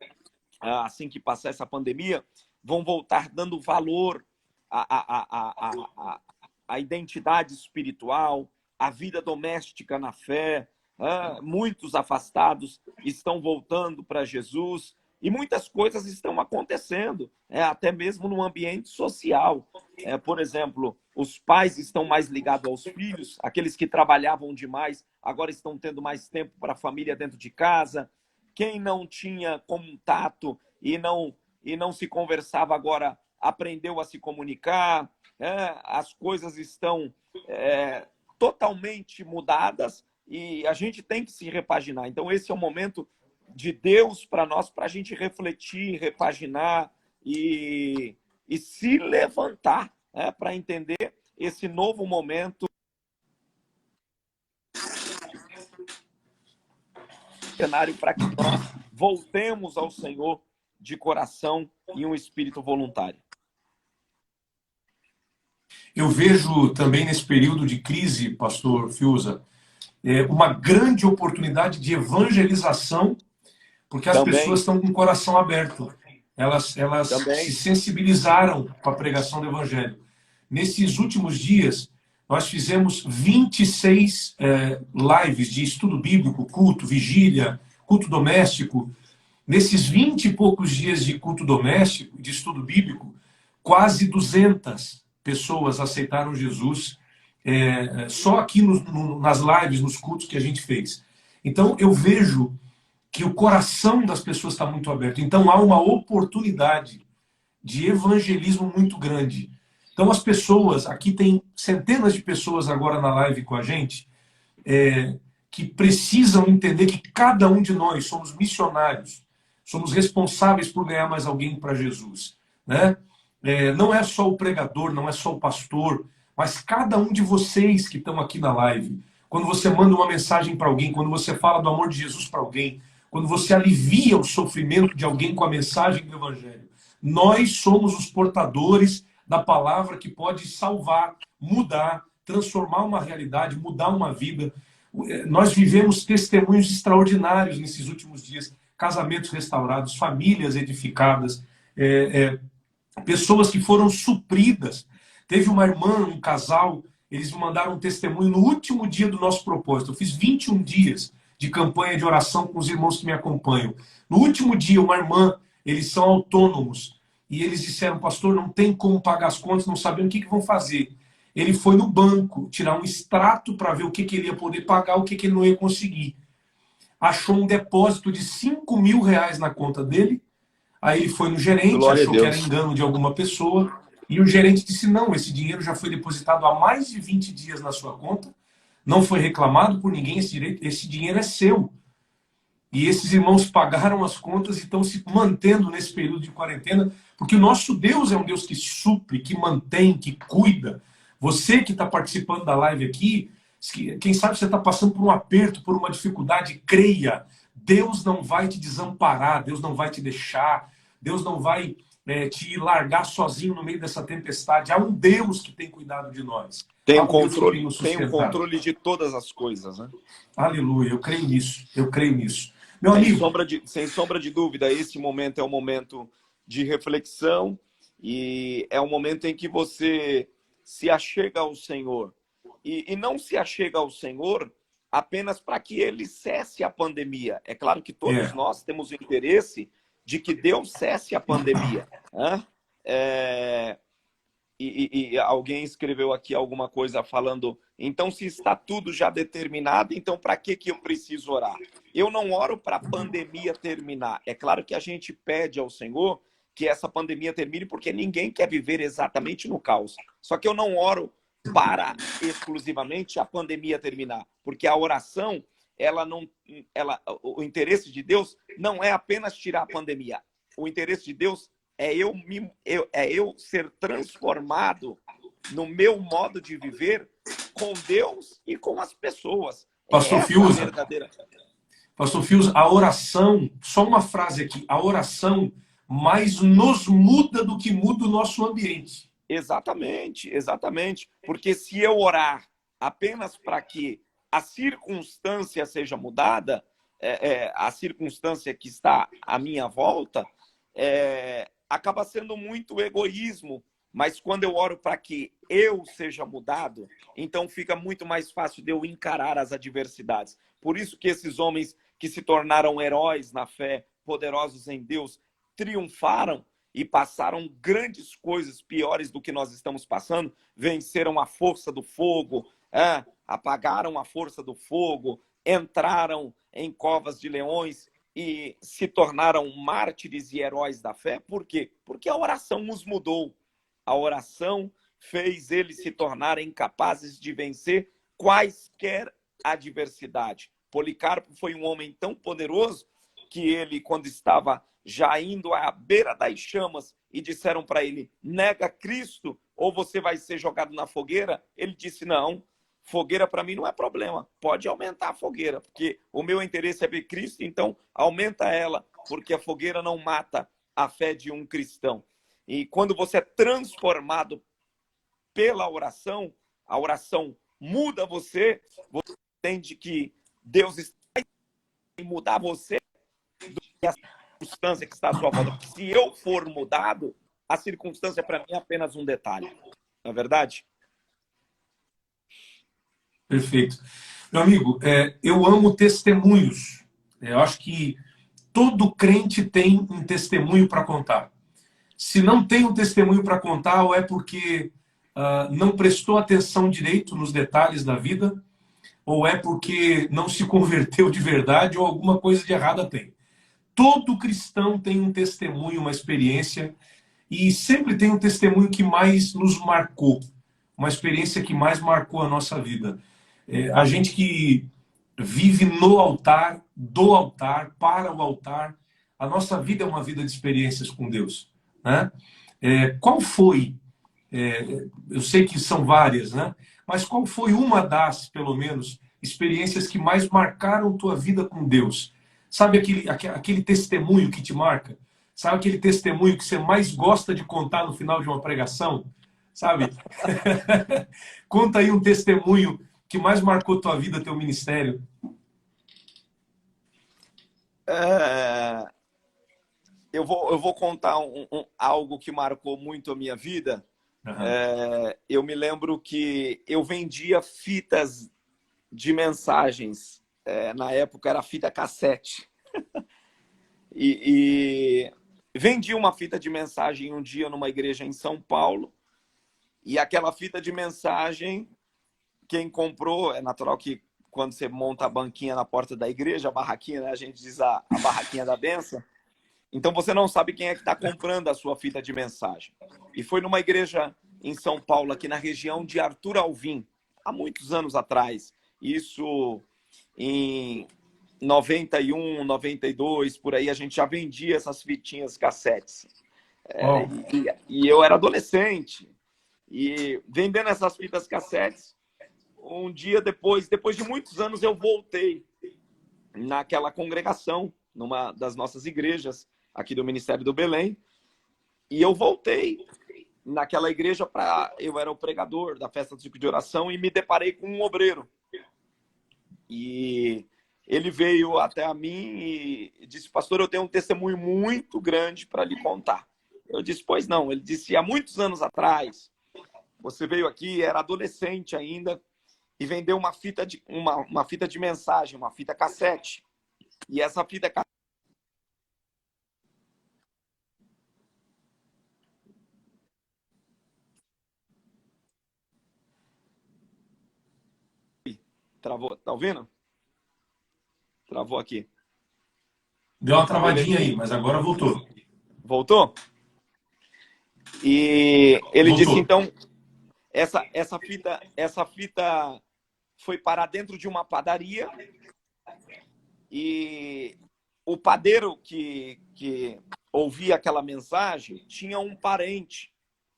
assim que passar essa pandemia, vão voltar dando valor à identidade espiritual, à vida doméstica na fé. Muitos afastados estão voltando para Jesus e muitas coisas estão acontecendo, até mesmo no ambiente social. Por exemplo, os pais estão mais ligados aos filhos, aqueles que trabalhavam demais agora estão tendo mais tempo para a família dentro de casa. Quem não tinha contato e não se conversava agora aprendeu a se comunicar. As coisas estão totalmente mudadas e a gente tem que se repaginar. Então esse é o momento de Deus para nós, para a gente refletir, repaginar e se levantar, para entender esse novo momento cenário, para que nós voltemos ao Senhor de coração e um espírito voluntário. Eu vejo também nesse período de crise, pastor Fiuza, uma grande oportunidade de evangelização, porque as pessoas estão com o coração aberto. Elas se sensibilizaram com a pregação do evangelho. Nesses últimos dias, nós fizemos 26 lives de estudo bíblico, culto, vigília, culto doméstico. Nesses 20 e poucos dias de culto doméstico, de estudo bíblico, quase 200 pessoas aceitaram Jesus, só aqui nas lives, nos cultos que a gente fez. Então, eu vejo que o coração das pessoas está muito aberto. Então, há uma oportunidade de evangelismo muito grande. Então, as pessoas, aqui tem centenas de pessoas agora na live com a gente, que precisam entender que cada um de nós somos missionários somos responsáveis por ganhar mais alguém para Jesus, né? Não é só o pregador, não é só o pastor, mas cada um de vocês que estão aqui na live. Quando você manda uma mensagem para alguém, quando você fala do amor de Jesus para alguém, quando você alivia o sofrimento de alguém com a mensagem do Evangelho, nós somos os portadores da palavra que pode salvar, mudar, transformar uma realidade, mudar uma vida. Nós vivemos testemunhos extraordinários nesses últimos dias. Casamentos restaurados, famílias edificadas, pessoas que foram supridas. Teve uma irmã, um casal, eles me mandaram um testemunho no último dia do nosso propósito. Eu fiz 21 dias de campanha de oração com os irmãos que me acompanham. No último dia, uma irmã, eles são autônomos, e eles disseram, pastor, não tem como pagar as contas, não sabemos o que vão fazer. Ele foi no banco tirar um extrato para ver o que ele ia poder pagar, o que ele não ia conseguir. Achou um depósito de R$ 5.000 na conta dele. Aí ele foi no gerente, Glória achou que era engano de alguma pessoa. E o gerente disse, não, esse dinheiro já foi depositado há mais de 20 dias na sua conta. Não foi reclamado por ninguém, esse dinheiro é seu. E esses irmãos pagaram as contas e estão se mantendo nesse período de quarentena, porque o nosso Deus é um Deus que supre, que mantém, que cuida. Você que está participando da live aqui, quem sabe você está passando por um aperto, por uma dificuldade, creia. Deus não vai te desamparar, Deus não vai te deixar, Deus não vai te largar sozinho no meio dessa tempestade. Há um Deus que tem cuidado de nós. Tem o controle de todas as coisas, né? Aleluia, eu creio nisso, eu creio nisso. Meu amigo, sem sombra de dúvida, esse momento é um momento de reflexão e é um momento em que você se achega ao Senhor. E não se achega ao Senhor apenas para que ele cesse a pandemia. É claro que todos nós temos o interesse de que Deus cesse a pandemia. Né? E alguém escreveu aqui alguma coisa falando, então se está tudo já determinado, então para que eu preciso orar? Eu não oro para a pandemia terminar. É claro que a gente pede ao Senhor que essa pandemia termine, porque ninguém quer viver exatamente no caos. Só que eu não oro para exclusivamente a pandemia terminar, porque a oração, o interesse de Deus não é apenas tirar a pandemia. O interesse de Deus é eu ser transformado no meu modo de viver com Deus e com as pessoas. Pastor Fiuza, Pastor Fiuza, a oração, só uma frase aqui, a oração mais nos muda do que muda o nosso ambiente. Exatamente, exatamente. Porque se eu orar apenas para que a circunstância seja mudada, a circunstância que está à minha volta, acaba sendo muito egoísmo. Mas quando eu oro para que eu seja mudado, então fica muito mais fácil de eu encarar as adversidades. Por isso que esses homens que se tornaram heróis na fé, poderosos em Deus, triunfaram e passaram grandes coisas piores do que nós estamos passando, venceram a força do fogo, apagaram a força do fogo, entraram em covas de leões e se tornaram mártires e heróis da fé. Por quê? Porque a oração os mudou. A oração fez eles se tornarem capazes de vencer quaisquer adversidade. Policarpo foi um homem tão poderoso que ele, quando estava já indo à beira das chamas e disseram para ele, nega Cristo ou você vai ser jogado na fogueira, ele disse, não, fogueira para mim não é problema, pode aumentar a fogueira, porque o meu interesse é ver Cristo, então aumenta ela, porque a fogueira não mata a fé de um cristão. E quando você é transformado pela oração, a oração muda você, você entende que Deus está em mudar você do que a circunstância que está à sua volta. Se eu for mudado, a circunstância para mim é apenas um detalhe. Não é verdade? Perfeito. Meu amigo, eu amo testemunhos. Eu acho que todo crente tem um testemunho para contar. Se não tem um testemunho para contar, ou é porque não prestou atenção direito nos detalhes da vida, ou é porque não se converteu de verdade, ou alguma coisa de errada tem. Todo cristão tem um testemunho, uma experiência, e sempre tem um testemunho que mais nos marcou, uma experiência que mais marcou a nossa vida. A gente que vive no altar, do altar, para o altar, A nossa vida é uma vida de experiências com Deus, né? Qual foi, eu sei que são várias, né? Mas qual foi uma das, pelo menos, experiências que mais marcaram tua vida com Deus? Sabe aquele testemunho que te marca? Sabe aquele testemunho que você mais gosta de contar no final de uma pregação? Sabe? Conta aí um testemunho que mais marcou tua vida, teu ministério. É, eu vou contar algo que marcou muito a minha vida. Uhum. Eu me lembro que eu vendia fitas de mensagens. Na época era fita cassete. E vendi uma fita de mensagem um dia numa igreja em São Paulo. E aquela fita de mensagem, quem comprou, é natural que quando você monta a banquinha na porta da igreja, a barraquinha, né, a gente diz a barraquinha da bênção, então você não sabe quem é que está comprando a sua fita de mensagem. E foi numa igreja em São Paulo, aqui na região de Arthur Alvim, há muitos anos atrás. Isso em 91, 92, por aí, a gente já vendia essas fitinhas cassetes. Oh. E eu era adolescente. E vendendo essas fitas cassetes, um dia depois de muitos anos, eu voltei naquela congregação, numa das nossas igrejas aqui do Ministério do Belém. E eu voltei naquela igreja eu era o pregador da festa do ciclo de oração e me deparei com um obreiro. E ele veio até a mim e disse: pastor, eu tenho um testemunho muito grande para lhe contar. Eu disse: pois não. Ele disse: há muitos anos atrás, você veio aqui, era adolescente ainda, e vendeu uma fita de mensagem, uma fita cassete. E essa fita cassete travou, tá ouvindo? Travou aqui. Deu uma travadinha aí, mas agora voltou. Voltou? E ele Voltou. disse, então, essa fita foi parar dentro de uma padaria e o padeiro que ouvia aquela mensagem tinha um parente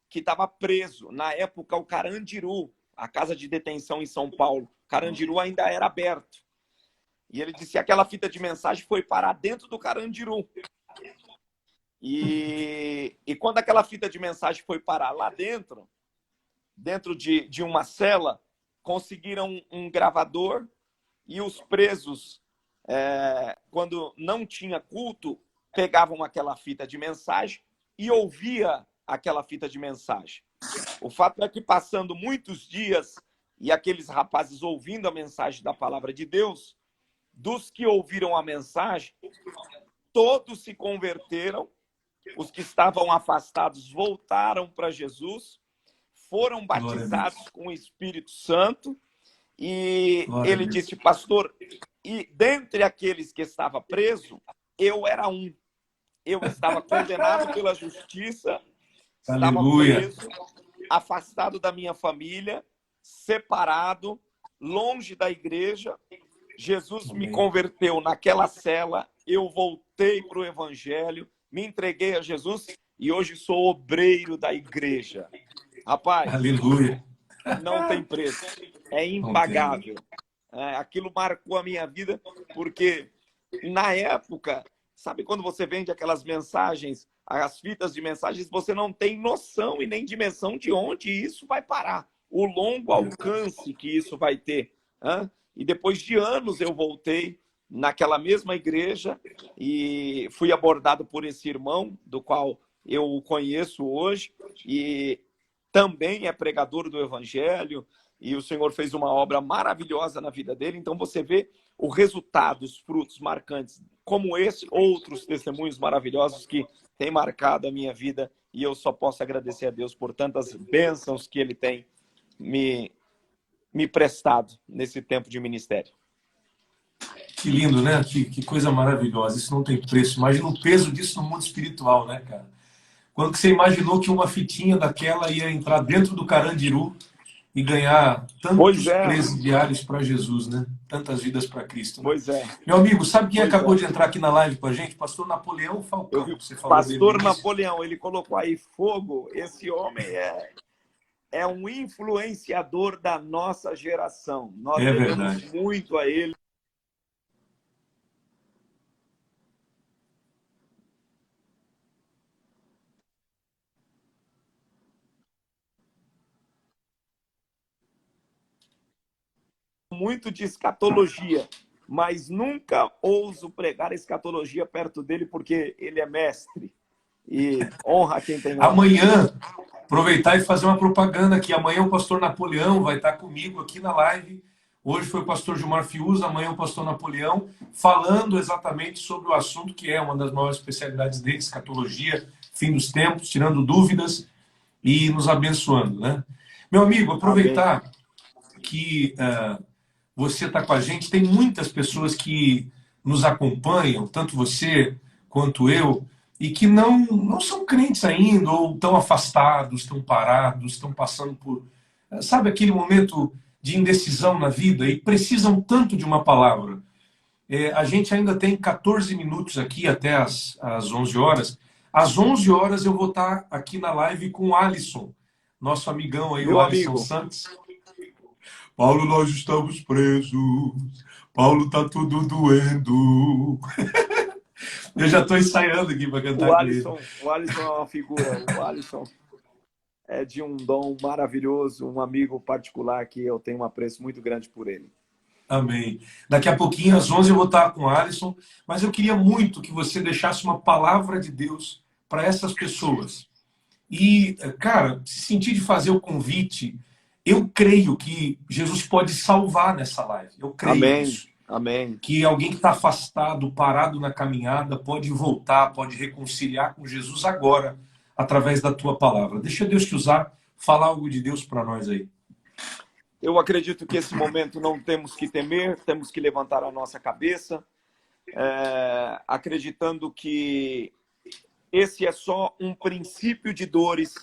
que estava preso. Na época, o Carandiru, a casa de detenção em São Paulo, Carandiru ainda era aberto. E ele disse que aquela fita de mensagem foi parar dentro do Carandiru. E quando aquela fita de mensagem foi parar lá dentro de uma cela, conseguiram um gravador e os presos, quando não tinha culto, pegavam aquela fita de mensagem e ouvia aquela fita de mensagem. O fato é que, passando muitos dias e aqueles rapazes ouvindo a mensagem da palavra de Deus, dos que ouviram a mensagem, todos se converteram. Os que estavam afastados voltaram para Jesus, foram batizados com o Espírito Santo. E ele disse: pastor, e dentre aqueles que estava preso, eu era um. Eu estava condenado pela justiça, estava preso, afastado da minha família, separado, longe da igreja. Jesus me converteu naquela cela, eu voltei para o Evangelho, me entreguei a Jesus e hoje sou obreiro da igreja. Rapaz, aleluia, não tem preço, é impagável. Aquilo marcou a minha vida, porque na época, sabe quando você vende aquelas mensagens, as fitas de mensagens, você não tem noção e nem dimensão de onde isso vai parar, o longo alcance que isso vai ter. E depois de anos eu voltei naquela mesma igreja e fui abordado por esse irmão, do qual eu o conheço hoje, e também é pregador do Evangelho, e o Senhor fez uma obra maravilhosa na vida dele. Então você vê o resultado, os frutos marcantes, como esse, outros testemunhos maravilhosos que têm marcado a minha vida, e eu só posso agradecer a Deus por tantas bênçãos que Ele tem me prestado nesse tempo de ministério. Que lindo, né? Que coisa maravilhosa. Isso não tem preço. Imagina o peso disso no mundo espiritual, né, cara? Quando que você imaginou que uma fitinha daquela ia entrar dentro do Carandiru e ganhar Pois tantos é, presidiários para Jesus, né? Tantas vidas para Cristo, né? pois é, Meu amigo, sabe quem pois acabou é. de entrar aqui na live com a gente? Pastor Napoleão Eu Falcão. vi o Você falou dele no pastor início? Napoleão, ele colocou aí fogo. Esse homem é um influenciador da nossa geração. Nós É devemos verdade. muito a ele. Muito de escatologia, mas nunca ouso pregar escatologia perto dele, porque ele é mestre. E honra quem tem honra. Amanhã, aproveitar e fazer uma propaganda aqui. Amanhã o pastor Napoleão vai estar comigo aqui na live. Hoje foi o pastor Gilmar Fiuza, amanhã o pastor Napoleão, falando exatamente sobre o assunto que é uma das maiores especialidades dele, escatologia, fim dos tempos, tirando dúvidas e nos abençoando, né? Meu amigo, Amém. aproveitar que você está com a gente. Tem muitas pessoas que nos acompanham, tanto você quanto eu, e que não são crentes ainda, ou estão afastados, estão parados, estão passando por, sabe, aquele momento de indecisão na vida e precisam tanto de uma palavra. A gente ainda tem 14 minutos aqui até as 11 horas. Às 11 horas eu vou estar aqui na live com o Alisson, nosso amigão aí, o Meu Alisson amigo, Santos. Paulo, nós estamos presos. Paulo, tá tudo doendo. Eu já estou ensaiando aqui para cantar com ele. O Alisson é uma figura. O Alisson é de um dom maravilhoso, um amigo particular que eu tenho um apreço muito grande por ele. Amém. Daqui a pouquinho, às 11, eu vou estar com o Alisson, mas eu queria muito que você deixasse uma palavra de Deus para essas pessoas. E, cara, se sentir de fazer o convite, eu creio que Jesus pode salvar nessa live. Eu creio Amém, nisso. amém. Que alguém que está afastado, parado na caminhada, pode voltar, pode reconciliar com Jesus agora, através da tua palavra. Deixa Deus te usar, falar algo de Deus para nós aí. Eu acredito que esse momento não temos que temer, temos que levantar a nossa cabeça, acreditando que esse é só um princípio de dores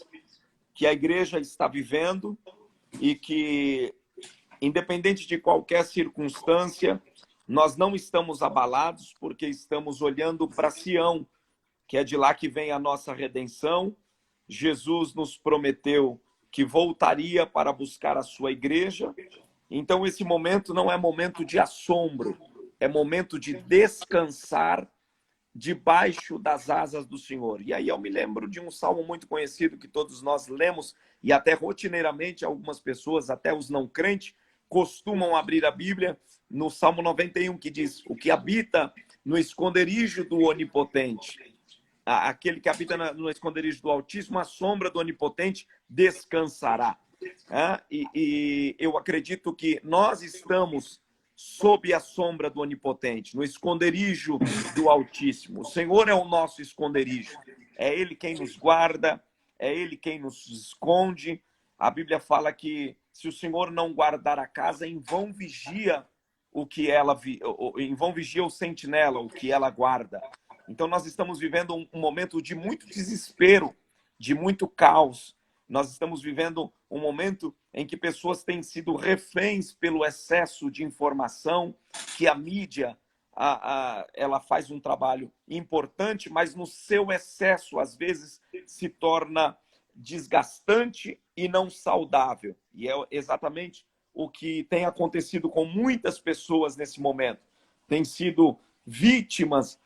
que a igreja está vivendo e que, independente de qualquer circunstância, nós não estamos abalados porque estamos olhando para Sião, que é de lá que vem a nossa redenção. Jesus nos prometeu que voltaria para buscar a sua igreja. Então, esse momento não é momento de assombro, é momento de descansar debaixo das asas do Senhor. E aí eu me lembro de um salmo muito conhecido que todos nós lemos, e até rotineiramente algumas pessoas, até os não crentes, costumam abrir a Bíblia no Salmo 91, que diz: o que habita no esconderijo do Onipotente, aquele que habita no esconderijo do Altíssimo, a sombra do Onipotente descansará. E eu acredito que nós estamos sob a sombra do Onipotente, no esconderijo do Altíssimo. O Senhor é o nosso esconderijo. É Ele quem nos guarda, é Ele quem nos esconde. A Bíblia fala que se o Senhor não guardar a casa, em vão vigia em vão vigia o sentinela, o que ela guarda. Então nós estamos vivendo um momento de muito desespero, de muito caos. Nós estamos vivendo um momento em que pessoas têm sido reféns pelo excesso de informação, que a mídia ela faz um trabalho importante, mas no seu excesso, às vezes, se torna desgastante e não saudável. E é exatamente o que tem acontecido com muitas pessoas nesse momento. Têm sido vítimas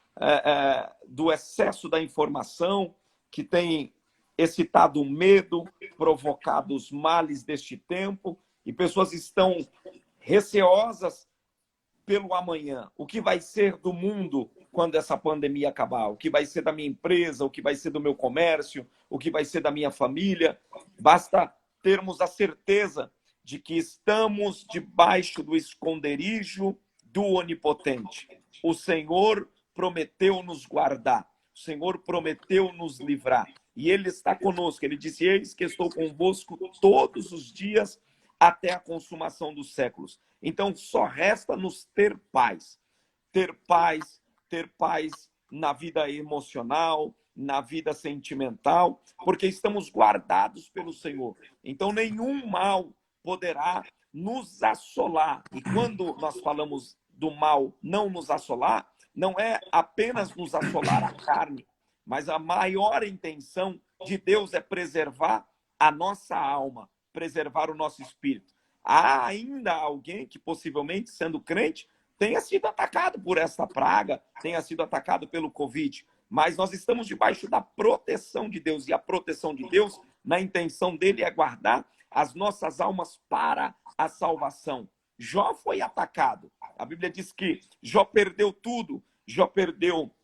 do excesso da informação, que tem excitado o medo, provocado os males deste tempo, e pessoas estão receosas pelo amanhã. O que vai ser do mundo quando essa pandemia acabar? O que vai ser da minha empresa? O que vai ser do meu comércio? O que vai ser da minha família? Basta termos a certeza de que estamos debaixo do esconderijo do Onipotente. O Senhor prometeu nos guardar. O Senhor prometeu nos livrar. E Ele está conosco. Ele disse: eis que estou convosco todos os dias até a consumação dos séculos. Então, só resta nos ter paz. Ter paz na vida emocional, na vida sentimental, porque estamos guardados pelo Senhor. Então, nenhum mal poderá nos assolar. E quando nós falamos do mal não nos assolar, não é apenas nos assolar a carne, mas a maior intenção de Deus é preservar a nossa alma, preservar o nosso espírito. Há ainda alguém que possivelmente, sendo crente, tenha sido atacado por esta praga, tenha sido atacado pelo Covid, mas nós estamos debaixo da proteção de Deus, e a proteção de Deus, na intenção dele, é guardar as nossas almas para a salvação. Jó foi atacado. A Bíblia diz que Jó perdeu tudo. Jó perdeu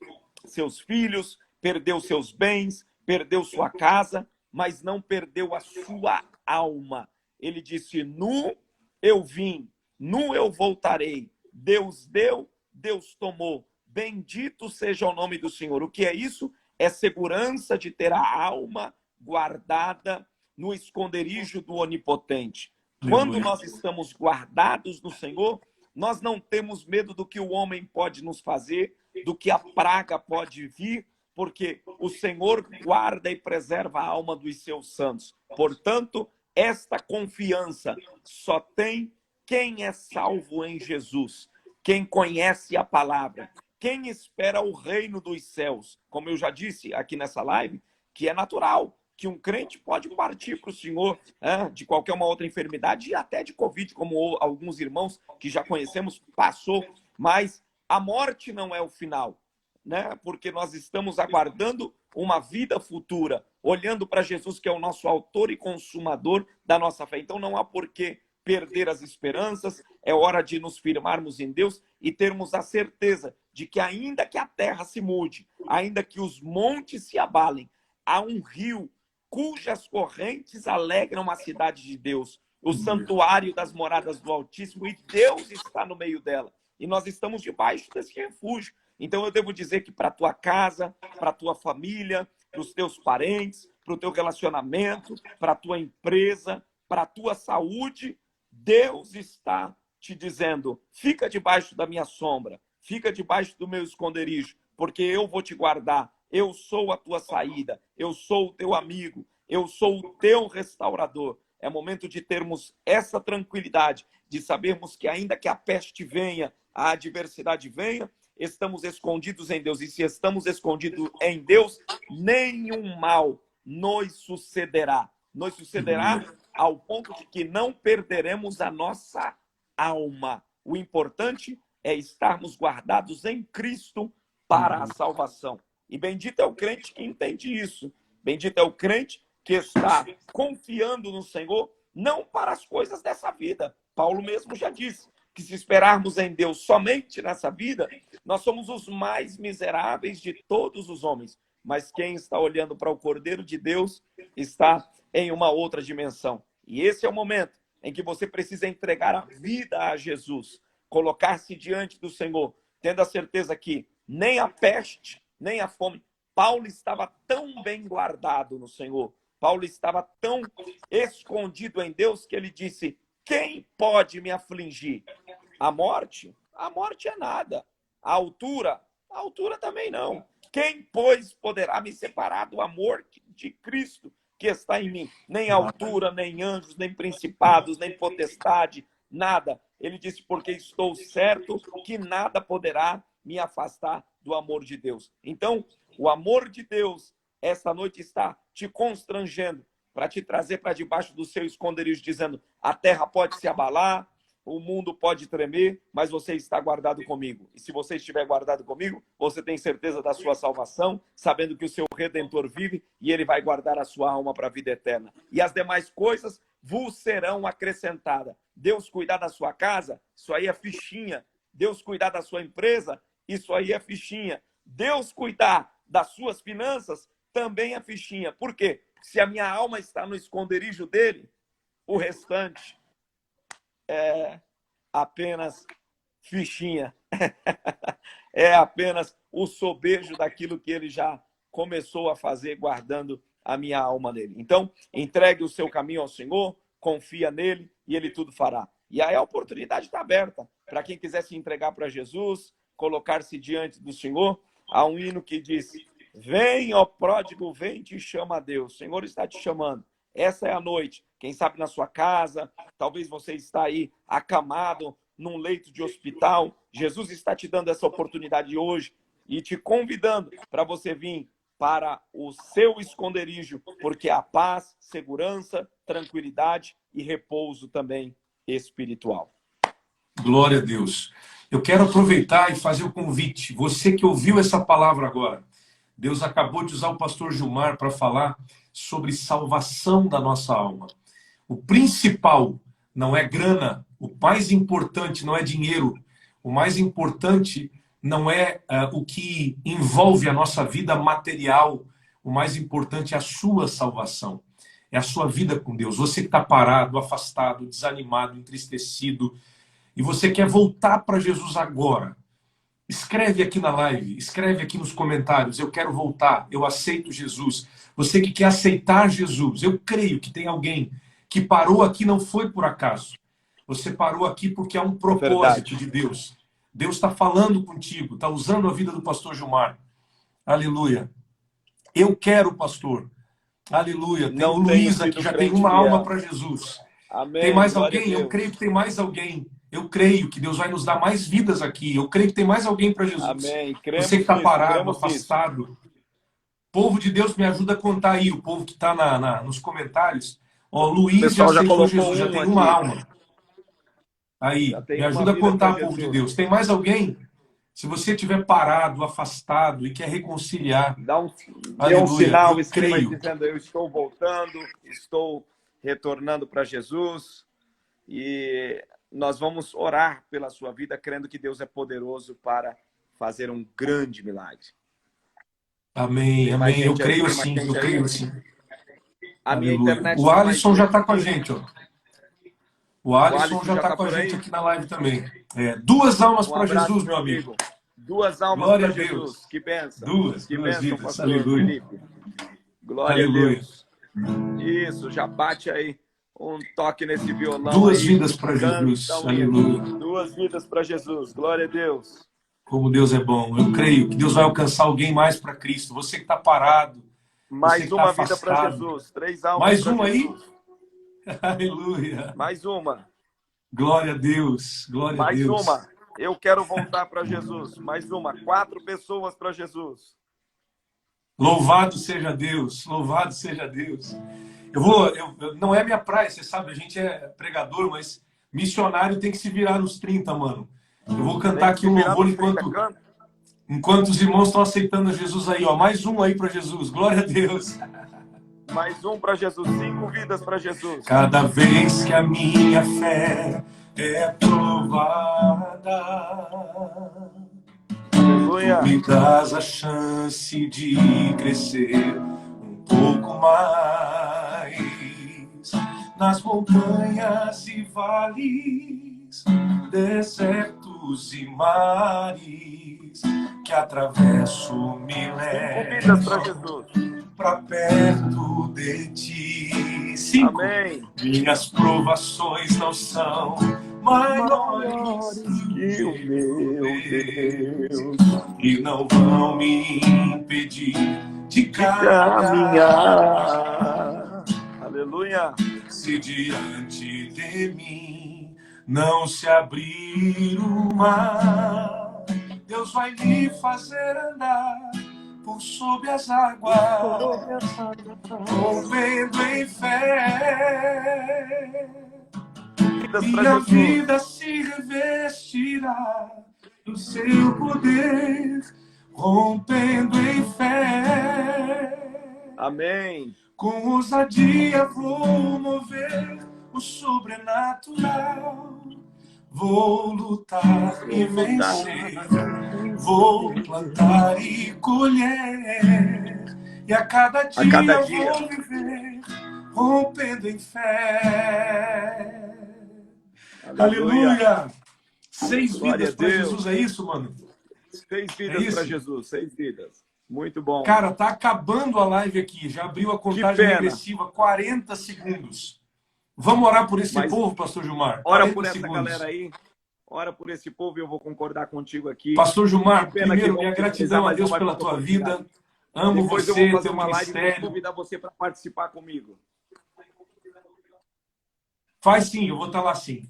seus filhos, perdeu seus bens, perdeu sua casa, mas não perdeu a sua alma. Ele disse: nu eu vim, nu eu voltarei. Deus deu, Deus tomou. Bendito seja o nome do Senhor. O que é isso? É segurança de ter a alma guardada no esconderijo do Onipotente. Quando nós estamos guardados no Senhor, nós não temos medo do que o homem pode nos fazer, do que a praga pode vir, porque o Senhor guarda e preserva a alma dos seus santos. Portanto, esta confiança só tem quem é salvo em Jesus, quem conhece a palavra, quem espera o reino dos céus. Como eu já disse aqui nessa live, que é natural que um crente pode partir para o Senhor de qualquer uma outra enfermidade e até de Covid, como alguns irmãos que já conhecemos passou, mas a morte não é o final, né? Porque nós estamos aguardando uma vida futura, olhando para Jesus, que é o nosso autor e consumador da nossa fé. Então não há por que perder as esperanças, é hora de nos firmarmos em Deus e termos a certeza de que ainda que a terra se mude, ainda que os montes se abalem, há um rio cujas correntes alegram a cidade de Deus, o santuário das moradas do Altíssimo, e Deus está no meio dela. E nós estamos debaixo desse refúgio. Então eu devo dizer que para a tua casa, para a tua família, para os teus parentes, para o teu relacionamento, para a tua empresa, para a tua saúde, Deus está te dizendo: fica debaixo da minha sombra, fica debaixo do meu esconderijo, porque eu vou te guardar. Eu sou a tua saída, eu sou o teu amigo, eu sou o teu restaurador. É momento de termos essa tranquilidade, de sabermos que ainda que a peste venha, a adversidade venha, estamos escondidos em Deus. E se estamos escondidos em Deus, nenhum mal nos sucederá. Nos sucederá ao ponto de que não perderemos a nossa alma. O importante é estarmos guardados em Cristo para a salvação. E bendito é o crente que entende isso. Bendito é o crente que está confiando no Senhor, não para as coisas dessa vida. Paulo mesmo já disse que se esperarmos em Deus somente nessa vida, nós somos os mais miseráveis de todos os homens. Mas quem está olhando para o Cordeiro de Deus está em uma outra dimensão. E esse é o momento em que você precisa entregar a vida a Jesus, colocar-se diante do Senhor, tendo a certeza que nem a peste, nem a fome. Paulo estava tão bem guardado no Senhor, Paulo estava tão escondido em Deus, que ele disse: quem pode me afligir? A morte? A morte é nada. A altura também não. Quem, pois, poderá me separar do amor de Cristo que está em mim? Nem altura, nem anjos, nem principados, nem potestade, nada. Ele disse: porque estou certo que nada poderá me afastar do amor de Deus. Então, o amor de Deus, esta noite, está te constrangendo para te trazer para debaixo do seu esconderijo, dizendo: a terra pode se abalar, o mundo pode tremer, mas você está guardado comigo. E se você estiver guardado comigo, você tem certeza da sua salvação, sabendo que o seu Redentor vive e ele vai guardar a sua alma para a vida eterna. E as demais coisas vos serão acrescentadas. Deus cuidar da sua casa, isso aí é fichinha. Deus cuidar da sua empresa, isso aí é fichinha. Deus cuidar das suas finanças, também é fichinha. Por quê? Se a minha alma está no esconderijo dele, o restante é apenas fichinha. É apenas o sobejo daquilo que ele já começou a fazer, guardando a minha alma nele. Então, entregue o seu caminho ao Senhor, confia nele e ele tudo fará. E aí a oportunidade está aberta para quem quiser se entregar para Jesus, colocar-se diante do Senhor. Há um hino que diz: vem, ó pródigo, vem, te chama a Deus. O Senhor está te chamando. Essa é a noite. Quem sabe na sua casa, talvez você está aí acamado num leito de hospital. Jesus está te dando essa oportunidade hoje e te convidando para você vir para o seu esconderijo, porque há paz, segurança, tranquilidade e repouso também espiritual. Glória a Deus. Eu quero aproveitar e fazer o convite. Você que ouviu essa palavra agora, Deus acabou de usar o pastor Gilmar para falar sobre salvação da nossa alma. O principal não é grana, o mais importante não é dinheiro, o mais importante não é o que envolve a nossa vida material, o mais importante é a sua salvação, é a sua vida com Deus. Você que está parado, afastado, desanimado, entristecido, e você quer voltar para Jesus agora, escreve aqui na live, escreve aqui nos comentários, eu quero voltar, eu aceito Jesus. Você que quer aceitar Jesus, eu creio que tem alguém que parou aqui, não foi por acaso. Você parou aqui porque há um propósito de Deus. Deus está falando contigo, está usando a vida do pastor Gilmar. Aleluia. Eu quero, pastor. Aleluia. Tem o Luiz aqui, já tem uma alma para Jesus. Amém. Tem mais alguém? Eu creio que tem mais alguém. Eu creio que Deus vai nos dar mais vidas aqui. Eu creio que tem mais alguém para Jesus. Amém. Você que está parado, afastado. Povo de Deus, me ajuda a contar aí. O povo que está nos comentários. Ó, Luiz já aceitou Jesus, já tem uma alma. Aí, me ajuda a contar, povo de Deus. Tem mais alguém? Se você estiver parado, afastado e quer reconciliar, dê um aleluia, sinal, escreva dizendo: eu estou voltando, estou retornando para Jesus. E nós vamos orar pela sua vida, crendo que Deus é poderoso para fazer um grande milagre. Amém, amém. Eu creio sim, eu creio sim. A minha internet o Alisson já está com a gente, ó. O Alisson já está com a gente aqui na live também. Duas almas para Jesus, meu amigo. Duas almas para Jesus. Que bênção. Duas bênção, vidas. Aleluia. Felipe. Glória Aleluia. a Deus. Isso, já bate aí um toque nesse violão. Duas vidas para Jesus. Aleluia. Duas vidas para Jesus. Glória a Deus. Como Deus é bom. Eu creio que Deus vai alcançar alguém mais para Cristo. Você que está parado. Mais uma vida para Jesus. 3 almas. Mais uma aí? Aleluia. Mais uma. Glória a Deus. Glória a Deus. Mais uma. Eu quero voltar para Jesus. Mais uma. 4 pessoas para Jesus. Louvado seja Deus. Louvado seja Deus. Não é minha praia, você sabe, a gente é pregador, mas missionário tem que se virar nos 30, mano. Eu vou cantar aqui um louvor enquanto os irmãos estão aceitando Jesus aí, ó. Mais um aí para Jesus. Glória a Deus. Mais um para Jesus. 5 vidas para Jesus. Cada vez que a minha fé é provada, aleluia, tu me dás a chance de crescer um pouco mais nas montanhas e vales, desertos e mares que atravesso me vidas para Jesus. Para perto de ti. 5. Amém. Minhas provações não são maiores que o meu Deus e não vão me impedir de caminhar. Aleluia. Se diante de mim não se abrir o mar, Deus vai me fazer andar por sob as águas, movendo em fé, e a vida se revestirá do seu poder, rompendo em fé. Amém. Com ousadia vou mover o sobrenatural. Vou lutar e vencer, vou plantar e colher, e a cada dia vou viver, rompendo em fé. Aleluia! 6 vidas para Jesus, é isso, mano? 6 vidas para Jesus, 6 vidas. Muito bom. Cara, tá acabando a live aqui, já abriu a contagem regressiva, 40 segundos. Vamos orar por esse povo, pastor Gilmar? Ora por essa galera aí. Ora por esse povo e eu vou concordar contigo aqui. Pastor Gilmar, primeiro, minha gratidão a Deus pela tua vida. Amo você, teu ministério. Eu vou convidar você para participar comigo. Faz sim, eu vou estar lá sim.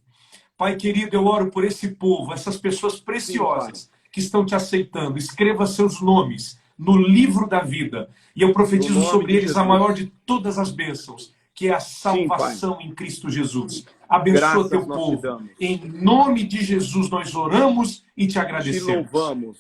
Pai querido, eu oro por esse povo, essas pessoas preciosas que estão te aceitando. Escreva seus nomes no livro da vida. E eu profetizo sobre eles a maior de todas as bênçãos, que é a salvação em Cristo Jesus. Abençoa teu povo. Em nome de Jesus nós oramos e te agradecemos. Te louvamos.